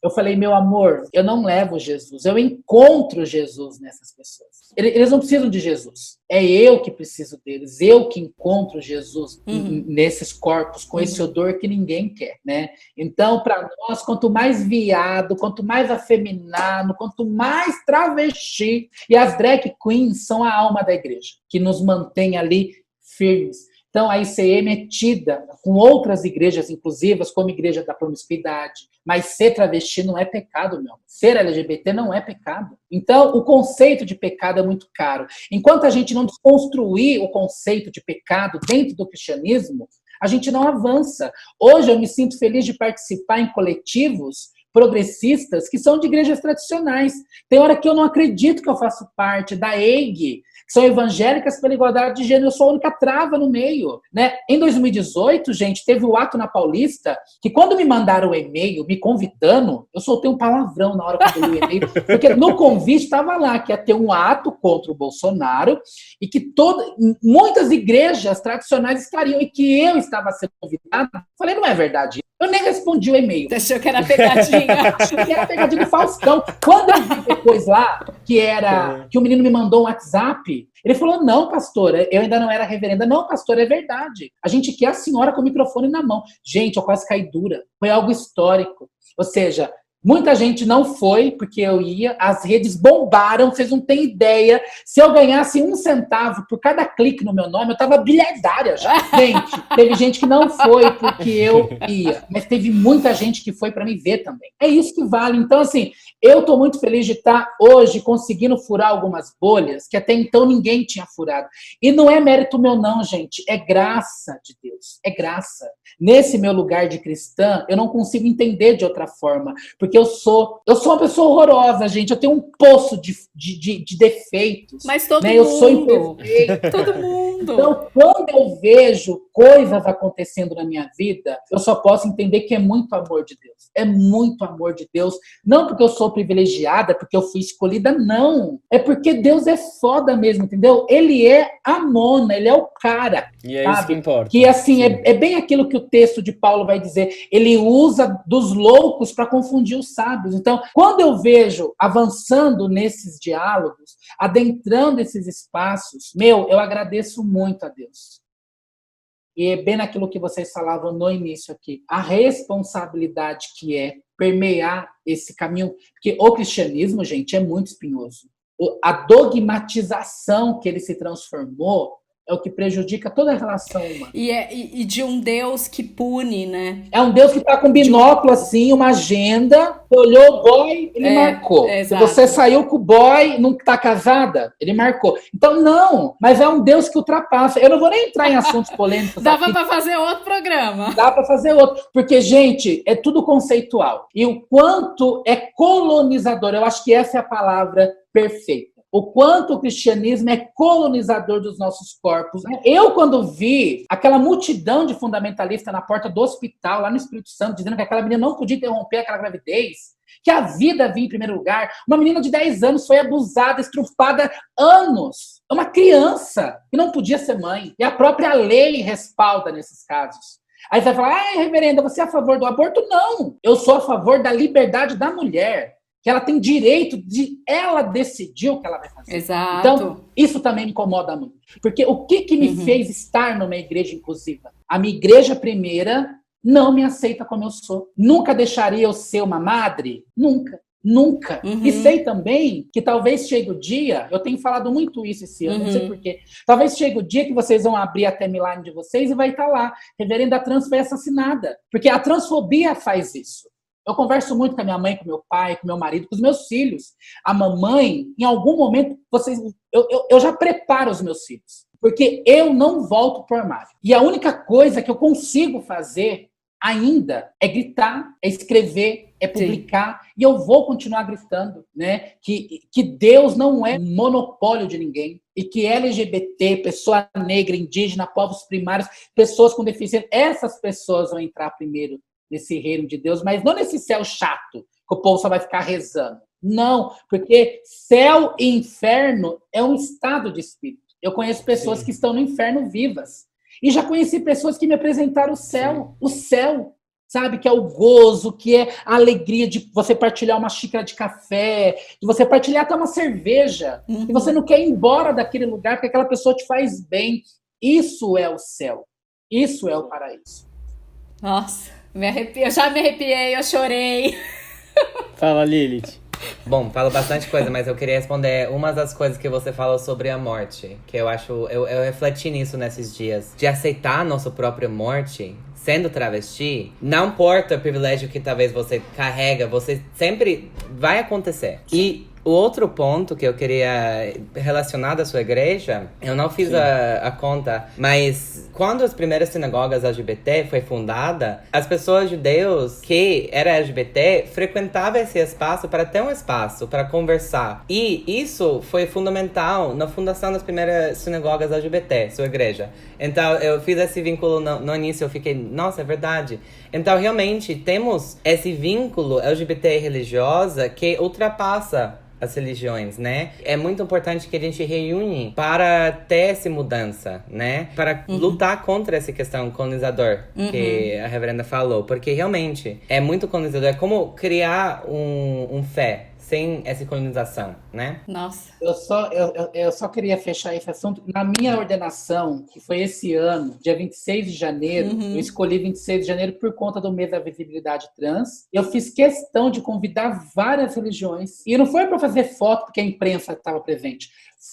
Eu falei, meu amor, eu não levo Jesus, eu encontro Jesus nessas pessoas. Eles não precisam de Jesus. É eu que preciso deles, eu que encontro Jesus nesses corpos, com esse odor que ninguém quer, né? Então, para nós, quanto mais viado, quanto mais afeminado, quanto mais travesti, e as drag queens são a alma da igreja, que nos mantém ali firmes. Então, a ICM é tida com outras igrejas inclusivas, como Igreja da Promiscuidade, mas ser travesti não é pecado, meu. Ser LGBT não é pecado. Então, o conceito de pecado é muito caro. Enquanto a gente não desconstruir o conceito de pecado dentro do cristianismo, a gente não avança. Hoje eu me sinto feliz de participar em coletivos progressistas que são de igrejas tradicionais. Tem hora que eu não acredito que eu faço parte da EIG, que são evangélicas pela igualdade de gênero, eu sou a única trava no meio, né? Em 2018, gente, teve o ato na Paulista, que quando me mandaram o e-mail me convidando, eu soltei um palavrão na hora que eu li o e-mail, porque no convite estava lá que ia ter um ato contra o Bolsonaro e que muitas igrejas tradicionais estariam e que eu estava sendo convidado. Falei, não é verdade. Eu nem respondi o e-mail. Você achou que era pegadinha? Achei que era pegadinha do Faustão. Quando eu vi depois lá, que o menino me mandou um WhatsApp, ele falou, não, pastora, eu ainda não era reverenda. Não, pastora, é verdade. A gente quer a senhora com o microfone na mão. Gente, eu quase caí dura. Foi algo histórico. Ou seja, muita gente não foi, porque eu ia, as redes bombaram, vocês não têm ideia. Se eu ganhasse 1 centavo por cada clique no meu nome, eu tava bilhardária já. Gente, teve gente que não foi porque eu ia, mas teve muita gente que foi para me ver também. É isso que vale. Então, assim, eu tô muito feliz de estar hoje conseguindo furar algumas bolhas que até então ninguém tinha furado. E não é mérito meu não, gente, é graça de Deus, é graça. Nesse meu lugar de cristã, eu não consigo entender de outra forma, porque eu sou uma pessoa horrorosa, gente. Eu tenho um poço de defeitos. Mas todo né? mundo. Eu sou imperfeito. Todo mundo. Então, quando eu vejo coisas acontecendo na minha vida, eu só posso entender que é muito amor de Deus. É muito amor de Deus. Não porque eu sou privilegiada, porque eu fui escolhida, não. É porque Deus é foda mesmo, entendeu? Ele é a mona, ele é o cara. E é sabe? isso que importa. Que, assim, é bem aquilo que o texto de Paulo vai dizer. Ele usa dos loucos para confundir os sábios. Então, quando eu vejo avançando nesses diálogos, adentrando esses espaços, eu agradeço muito a Deus. E é bem naquilo que vocês falavam no início aqui. A responsabilidade que é permear esse caminho. Porque o cristianismo, gente, é muito espinhoso. A dogmatização que ele se transformou é o que prejudica toda a relação humana. E de um Deus que pune, né? É um Deus que está com binóculo, assim, uma agenda, olhou o boy, ele marcou. Se você saiu com o boy, não está casada, ele marcou. Então, não, mas é um Deus que ultrapassa. Eu não vou nem entrar em assuntos polêmicos. Dava para fazer outro programa. Dá para fazer outro. Porque, gente, é tudo conceitual. E o quanto é colonizador, eu acho que essa é a palavra perfeita. O quanto o cristianismo é colonizador dos nossos corpos. Eu, quando vi aquela multidão de fundamentalistas na porta do hospital, lá no Espírito Santo, dizendo que aquela menina não podia interromper aquela gravidez, que a vida vinha em primeiro lugar, uma menina de 10 anos foi abusada, estrupada anos. É uma criança que não podia ser mãe. E a própria lei respalda nesses casos. Aí você vai falar, reverenda, você é a favor do aborto? Não, eu sou a favor da liberdade da mulher. Que ela tem direito de ela decidir o que ela vai fazer. Exato. Então, isso também me incomoda muito. Porque o que me fez estar numa igreja inclusiva? A minha igreja primeira não me aceita como eu sou. Nunca deixaria eu ser uma madre? Nunca. Nunca. E sei também que talvez chegue o dia, eu tenho falado muito isso esse ano, não sei porquê, talvez chegue o dia que vocês vão abrir a timeline de vocês e vai estar lá, reverenda trans foi assassinada. Porque a transfobia faz isso. Eu converso muito com a minha mãe, com meu pai, com meu marido, com os meus filhos. A mamãe, em algum momento, eu já preparo os meus filhos. Porque eu não volto pro armário. E a única coisa que eu consigo fazer ainda é gritar, é escrever, é publicar, e eu vou continuar gritando, né? Que Deus não é monopólio de ninguém, e que LGBT, pessoa negra, indígena, povos primários, pessoas com deficiência, essas pessoas vão entrar primeiro nesse reino de Deus, mas não nesse céu chato, que o povo só vai ficar rezando. Não, porque céu e inferno é um estado de espírito. Eu conheço pessoas que estão no inferno vivas. E já conheci pessoas que me apresentaram o céu. O céu, sabe? Que é o gozo, que é a alegria de você partilhar uma xícara de café, de você partilhar até uma cerveja. E você não quer ir embora daquele lugar porque aquela pessoa te faz bem. Isso é o céu. Isso é o paraíso. Nossa, eu já me arrepiei, eu chorei. Fala, Lilith. Bom, falo bastante coisa, mas eu queria responder uma das coisas que você falou sobre a morte. Que eu acho, eu refleti nisso nesses dias. De aceitar a nossa própria morte, sendo travesti, não importa o privilégio que talvez você carrega, você sempre vai acontecer. E o outro ponto que eu queria relacionar da sua igreja, eu não fiz a conta, mas quando as primeiras sinagogas LGBT foi fundada, as pessoas judeus que eram LGBT frequentavam esse espaço para ter um espaço para conversar. E isso foi fundamental na fundação das primeiras sinagogas LGBT, sua igreja. Então eu fiz esse vínculo no início, eu fiquei, nossa, é verdade. Então realmente temos esse vínculo LGBT religiosa que ultrapassa as religiões, né? É muito importante que a gente reúne para ter essa mudança, né? Para lutar contra essa questão colonizador que a reverenda falou. Porque realmente é muito colonizador. É como criar um fé sem essa colonização, né? Nossa. Eu só queria fechar esse assunto. Na minha ordenação, que foi esse ano, dia 26 de janeiro, eu escolhi 26 de janeiro por conta do mês da visibilidade trans. Eu fiz questão de convidar várias religiões. E não foi para fazer foto porque a imprensa estava presente.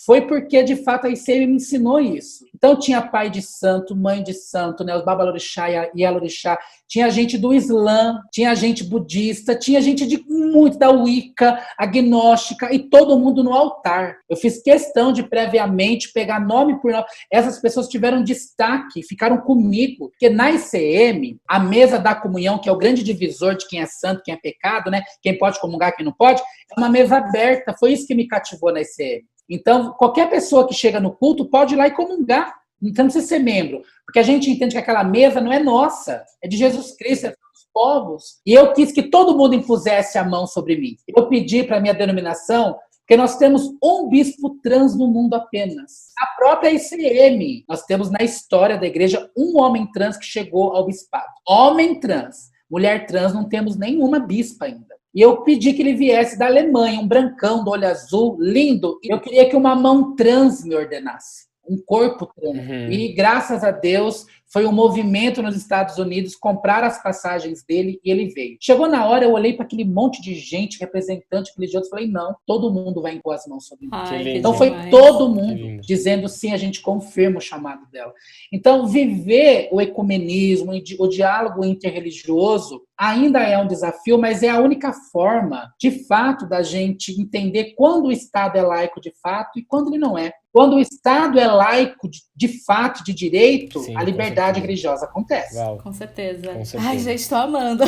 Foi porque, de fato, a ICM me ensinou isso. Então, tinha pai de santo, mãe de santo, né? Os Babalorixá e Yalorixá. Tinha gente do Islã, tinha gente budista, tinha gente de muito da Wicca, agnóstica, e todo mundo no altar. Eu fiz questão de, previamente, pegar nome por nome. Essas pessoas tiveram destaque, ficaram comigo. Porque na ICM, a mesa da comunhão, que é o grande divisor de quem é santo, quem é pecado, né? Quem pode comungar, quem não pode, é uma mesa aberta. Foi isso que me cativou na ICM. Então, qualquer pessoa que chega no culto pode ir lá e comungar. Então, não precisa ser membro. Porque a gente entende que aquela mesa não é nossa, é de Jesus Cristo, é dos povos. E eu quis que todo mundo impusesse a mão sobre mim. Eu pedi para a minha denominação, porque nós temos um bispo trans no mundo apenas. A própria ICM. Nós temos na história da igreja um homem trans que chegou ao bispado. Homem trans. Mulher trans, não temos nenhuma bispa ainda. E eu pedi que ele viesse da Alemanha, um brancão do olho azul, lindo. E eu queria que uma mão trans me ordenasse, um corpo trans. E graças a Deus, foi um movimento nos Estados Unidos, comprar as passagens dele e ele veio. Chegou na hora, eu olhei para aquele monte de gente, representante religioso, e falei, não, todo mundo vai impor as mãos sobre mim. Então foi todo mundo dizendo sim, a gente confirma o chamado dela. Então, viver o ecumenismo, o diálogo interreligioso, ainda é um desafio, mas é a única forma, de fato, da gente entender quando o Estado é laico de fato e quando ele não é. Quando o Estado é laico de fato, de direito, sim, a liberdade religiosa acontece. Uau. Com certeza. Ai, gente, estou amando.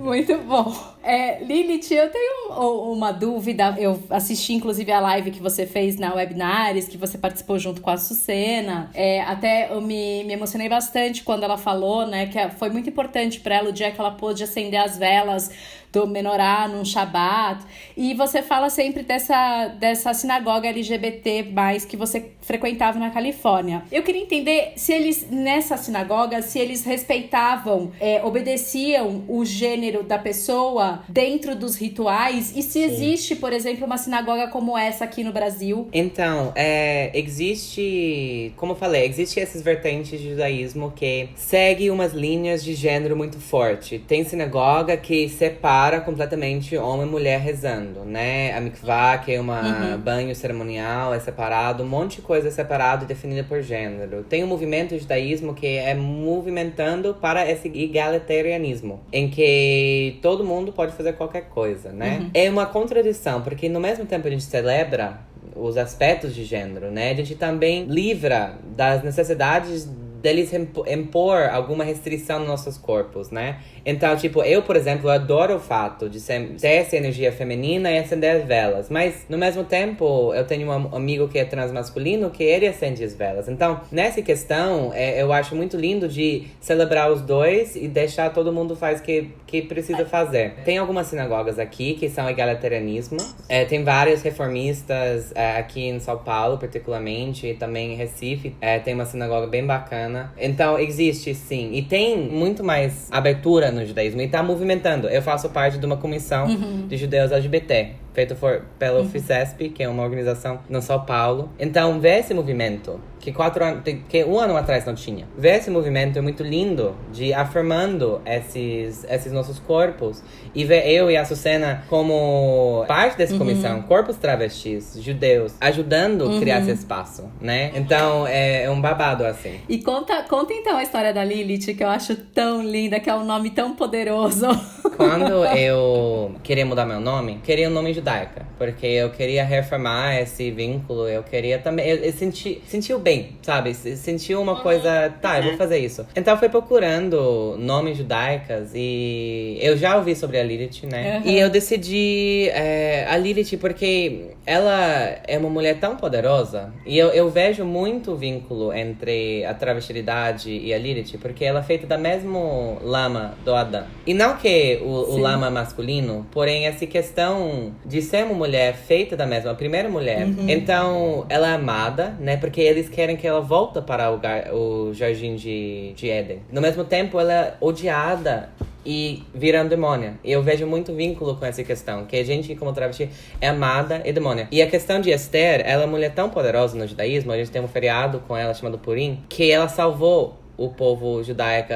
Muito bom. Lilith, eu tenho uma dúvida. Eu assisti, inclusive, a live que você fez na Webinares, que você participou junto com a Sucena. Até eu me emocionei bastante quando ela falou, né, que foi muito importante para ela o dia que ela pôde acender as velas do Menorá num Shabat. E você fala sempre dessa sinagoga LGBT+, que você frequentava na Califórnia. Eu queria entender se eles, nessa sinagoga, se eles respeitavam, obedeciam o gênero da pessoa dentro dos rituais, e se existe, por exemplo, uma sinagoga como essa aqui no Brasil. Então, existe, como eu falei, existe essas vertentes de judaísmo que segue umas linhas de gênero muito forte. Tem sinagoga que separa completamente homem e mulher rezando, né? A mikvah, que é banho cerimonial, é separado, um monte de coisa separado e definida por gênero. Tem um movimento de judaísmo que é movimentando para esse egalitarianismo, em que todo mundo pode fazer qualquer coisa, né? É uma contradição, porque no mesmo tempo a gente celebra os aspectos de gênero, né? A gente também livra das necessidades deles impor alguma restrição nos nossos corpos, né? Então, tipo, eu, por exemplo, adoro o fato de ter essa energia feminina e acender as velas. Mas, no mesmo tempo, eu tenho um amigo que é transmasculino que ele acende as velas. Então, nessa questão, eu acho muito lindo de celebrar os dois e deixar todo mundo faz o que precisa fazer. Tem algumas sinagogas aqui que são egalitarianismo. Tem vários reformistas aqui em São Paulo, particularmente, e também em Recife. Tem uma sinagoga bem bacana. Então, existe sim. E tem muito mais abertura no judaísmo. E tá movimentando. Eu faço parte de uma comissão de judeus LGBT, feito pelo FICESP, que é uma organização no São Paulo. Então, ver esse movimento, que um ano atrás não tinha. Ver esse movimento é muito lindo, de afirmando esses nossos corpos. E ver eu e a Sucena como parte dessa comissão, corpos travestis, judeus, ajudando a criar esse espaço, né? Então, é um babado, assim. E conta então a história da Lilith, que eu acho tão linda, que é um nome tão poderoso. Quando eu queria mudar meu nome, queria um nome judaica. Porque eu queria reformar esse vínculo, eu queria também... Eu sentiu bem, sabe? Sentiu uma coisa... Tá, eu vou fazer isso. Então eu fui procurando nomes judaicas e eu já ouvi sobre a Lilith, né? E eu decidi a Lilith porque ela é uma mulher tão poderosa. E eu vejo muito vínculo entre a travestilidade e a Lilith, porque ela é feita da mesma lama do Adão. E não que o lama masculino, porém essa questão de ser uma mulher feita da mesma, a primeira mulher. Então, ela é amada, né? Porque eles querem que ela volte para o jardim de Éden. No mesmo tempo, ela é odiada e vira um demônio. E eu vejo muito vínculo com essa questão, que a gente, como travesti, é amada e demônia. E a questão de Esther, ela é uma mulher tão poderosa no judaísmo, a gente tem um feriado com ela chamado Purim, que ela salvou o povo judaico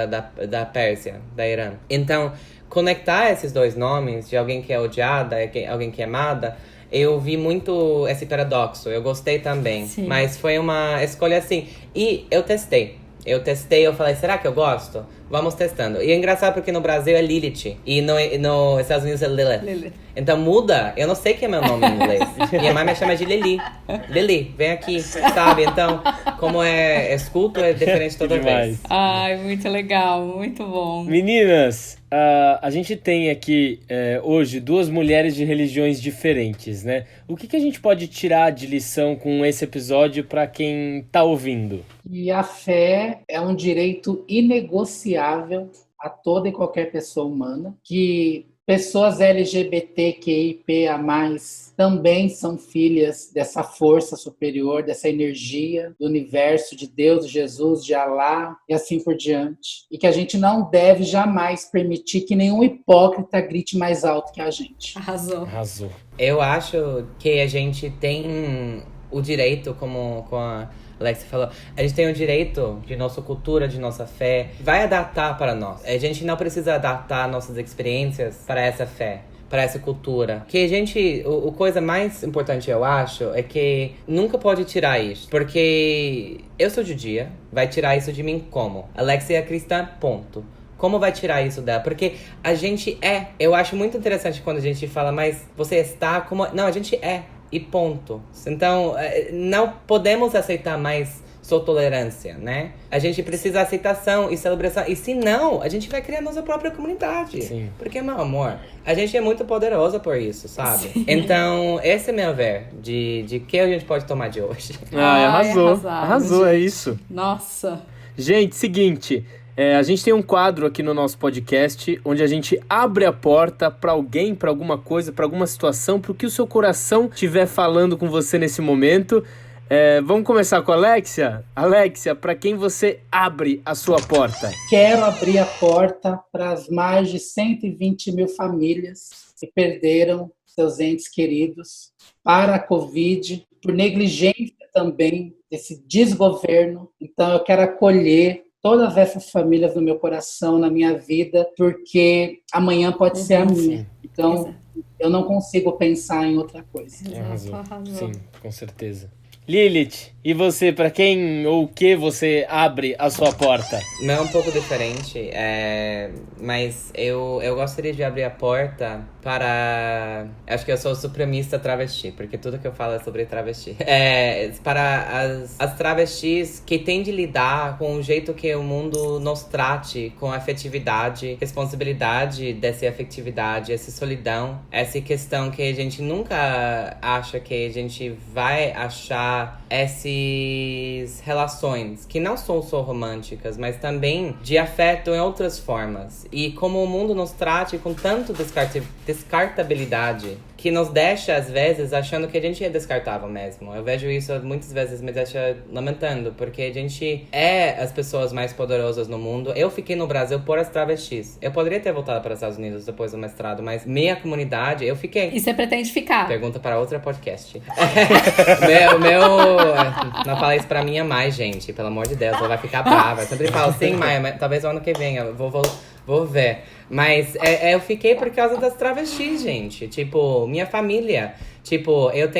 da Pérsia, da Irã. Então, conectar esses dois nomes, de alguém que é odiada e alguém que é amada, eu vi muito esse paradoxo. Eu gostei também. Sim. Mas foi uma escolha assim. E eu testei, eu falei, será que eu gosto? Vamos testando. E é engraçado porque no Brasil é Lilith. E nos Estados Unidos é Lilith. Então muda. Eu não sei que é meu nome em inglês. Minha mãe me chama de Lili. Lili, vem aqui, sabe? Então, como é escuto, é diferente toda vez. Ai, muito legal. Muito bom. Meninas, a gente tem aqui hoje duas mulheres de religiões diferentes, né? O que a gente pode tirar de lição com esse episódio para quem tá ouvindo? E a fé é um direito inegociável a toda e qualquer pessoa humana, que pessoas LGBTQIA+, também são filhas dessa força superior, dessa energia do universo, de Deus, de Jesus, de Alá e assim por diante. E que a gente não deve jamais permitir que nenhum hipócrita grite mais alto que a gente. Arrasou. Eu acho que a gente tem o direito, como com a Alexia falou, a gente tem o direito de nossa cultura, de nossa fé, vai adaptar para nós. A gente não precisa adaptar nossas experiências para essa fé, para essa cultura. Que a gente, a coisa mais importante, eu acho, é que nunca pode tirar isso. Porque eu sou judia, vai tirar isso de mim como? Alexia é cristã, ponto. Como vai tirar isso dela? Porque a gente é. Eu acho muito interessante quando a gente fala, mas você está como... Não, a gente é. E ponto. Então, não podemos aceitar mais sua tolerância, né? A gente precisa de aceitação e celebração. E se não, a gente vai criar nossa própria comunidade. Sim. Porque, meu amor, a gente é muito poderosa por isso, sabe? Sim. Então, esse é meu ver de que a gente pode tomar de hoje. Arrasou, é isso. Nossa. Gente, seguinte... a gente tem um quadro aqui no nosso podcast onde a gente abre a porta para alguém, para alguma coisa, para alguma situação, para o que o seu coração estiver falando com você nesse momento. Vamos começar com a Alexia? Alexia, para quem você abre a sua porta? Quero abrir a porta para as mais de 120 mil famílias que perderam seus entes queridos para a Covid, por negligência também desse desgoverno. Então eu quero acolher todas essas famílias no meu coração, na minha vida, porque amanhã pode ser a minha. Então, eu não consigo pensar em outra coisa. Arrasou. Sim, com certeza. Lilith, e você, pra quem ou o que você abre a sua porta? Não é um pouco diferente, mas eu gostaria de abrir a porta para... Acho que eu sou supremista travesti, porque tudo que eu falo é sobre travesti. Para as travestis que têm de lidar com o jeito que o mundo nos trate, com afetividade, responsabilidade dessa afetividade, essa solidão, essa questão que a gente nunca acha que a gente vai achar essas relações que não são só românticas, mas também de afeto em outras formas. E como o mundo nos trate com tanto descartabilidade, que nos deixa, às vezes, achando que a gente é descartável mesmo. Eu vejo isso muitas vezes, me deixa lamentando, porque a gente é as pessoas mais poderosas no mundo. Eu fiquei no Brasil por as travestis. Eu poderia ter voltado para os Estados Unidos depois do mestrado, mas minha comunidade, eu fiquei. E você pretende ficar? Pergunta para outra podcast. Não fala isso pra minha mãe, gente. Pelo amor de Deus, ela vai ficar brava. Eu sempre falo, sim, mãe, mas talvez o ano que vem eu vou ver. Mas eu fiquei por causa das travestis, gente. Tipo, minha família. Tipo, eu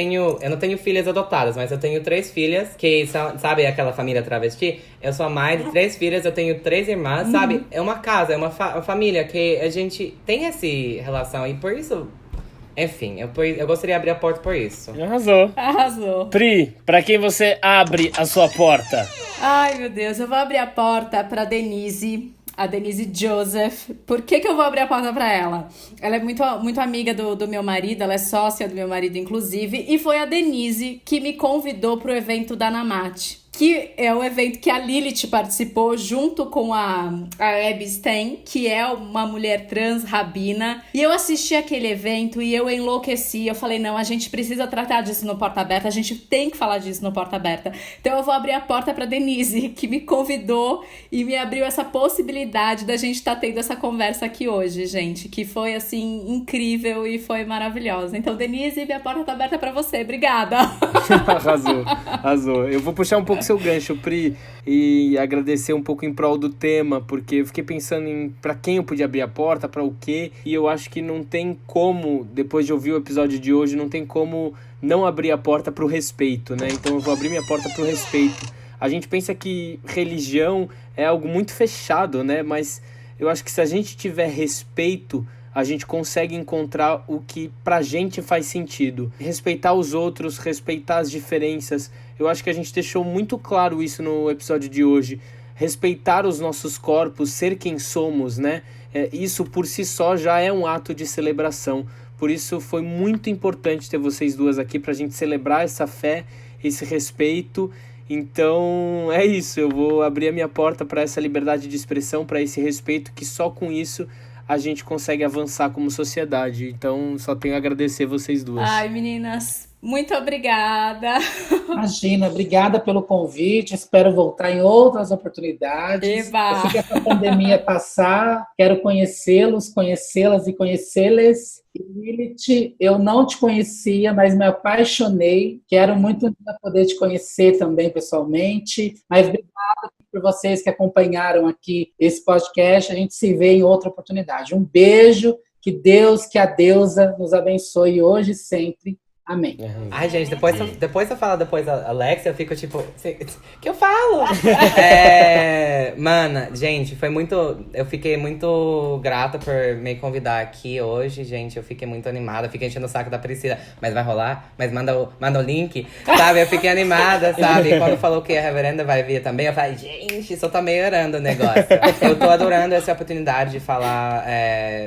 não tenho filhas adotadas, mas eu tenho 3 filhas que são, sabe, aquela família travesti? Eu sou a mãe de 3 filhas, eu tenho 3 irmãs, sabe? É uma casa, é uma família que a gente tem essa relação e por isso... Enfim, eu gostaria de abrir a porta por isso. Arrasou. Pri, pra quem você abre a sua porta? Ai, meu Deus, eu vou abrir a porta pra Denise, a Denise Joseph. Por que eu vou abrir a porta pra ela? Ela é muito, muito amiga do meu marido, ela é sócia do meu marido, inclusive, e foi a Denise que me convidou pro evento da Namate, que é o evento que a Lilith participou junto com a Abby Stein, que é uma mulher trans rabina. E eu assisti aquele evento e eu enlouqueci. Eu falei, não, a gente precisa tratar disso no Porta Aberta, a gente tem que falar disso no Porta Aberta. Então eu vou abrir a porta pra Denise, que me convidou e me abriu essa possibilidade da gente estar tendo essa conversa aqui hoje, gente, que foi, assim, incrível e foi maravilhosa. Então, Denise, minha porta tá aberta pra você. Obrigada! Arrasou. Eu vou puxar um pouco seu gancho, Pri, e agradecer um pouco em prol do tema, porque eu fiquei pensando em pra quem eu podia abrir a porta, pra o quê, e eu acho que não tem como, depois de ouvir o episódio de hoje, não tem como não abrir a porta pro respeito, né? Então eu vou abrir minha porta pro respeito. A gente pensa que religião é algo muito fechado, né? Mas eu acho que se a gente tiver respeito, a gente consegue encontrar o que pra gente faz sentido. Respeitar os outros, respeitar as diferenças. Eu acho que a gente deixou muito claro isso no episódio de hoje. Respeitar os nossos corpos, ser quem somos, né? Isso por si só já é um ato de celebração. Por isso foi muito importante ter vocês duas aqui pra gente celebrar essa fé, esse respeito. Então é isso, eu vou abrir a minha porta para essa liberdade de expressão, para esse respeito, que só com isso a gente consegue avançar como sociedade. Então, só tenho a agradecer vocês duas. Ai, meninas, muito obrigada. Imagina, obrigada pelo convite. Espero voltar em outras oportunidades. Eba! Assim que essa pandemia passar, quero conhecê-los, conhecê-las e conhecê-las. Lilith, eu não te conhecia, mas me apaixonei. Quero muito poder te conhecer também pessoalmente. Mas obrigada por vocês que acompanharam aqui esse podcast. A gente se vê em outra oportunidade. Um beijo, que Deus, que a deusa nos abençoe hoje e sempre. Amém. Ai, gente, depois eu falo depois a Alexia, eu fico tipo, que eu falo? Mana, gente, foi muito... Eu fiquei muito grata por me convidar aqui hoje, gente. Eu fiquei muito animada, fiquei enchendo o saco da Priscila. Mas vai rolar? Mas manda o link, sabe? Eu fiquei animada, sabe? E quando falou que a reverenda vai vir também, eu falei, gente, só tá melhorando o negócio. Eu tô adorando essa oportunidade de falar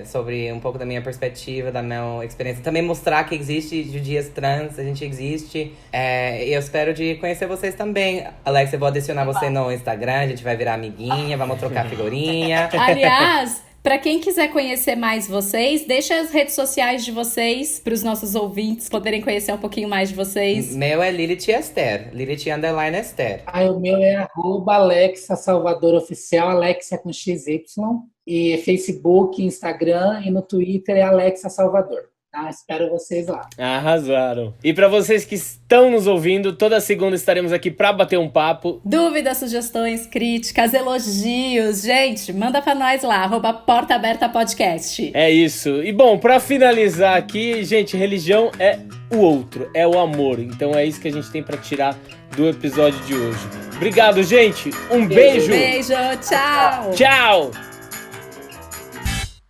sobre um pouco da minha perspectiva, da minha experiência. Também mostrar que existe judias trans, a gente existe. E eu espero de conhecer vocês também. Alex, eu vou adicionar você no Instagram, a gente vai virar amiguinha, vamos trocar figurinha. Aliás, para quem quiser conhecer mais vocês, deixa as redes sociais de vocês para os nossos ouvintes poderem conhecer um pouquinho mais de vocês. Meu é Lilith Esther, Lilith_Esther. O meu é @Alexia Salvador Oficial, Alexia com XY. E Facebook, Instagram e no Twitter é Alexia Salvador. Tá? Espero vocês lá. Arrasaram. E pra vocês que estão nos ouvindo, toda segunda estaremos aqui pra bater um papo. Dúvidas, sugestões, críticas, elogios, gente, manda pra nós lá, @Porta Aberta Podcast. É isso. E bom, pra finalizar aqui, gente, religião é o outro, é o amor. Então é isso que a gente tem pra tirar do episódio de hoje. Obrigado, gente. Um beijo. Beijo, tchau. Tchau.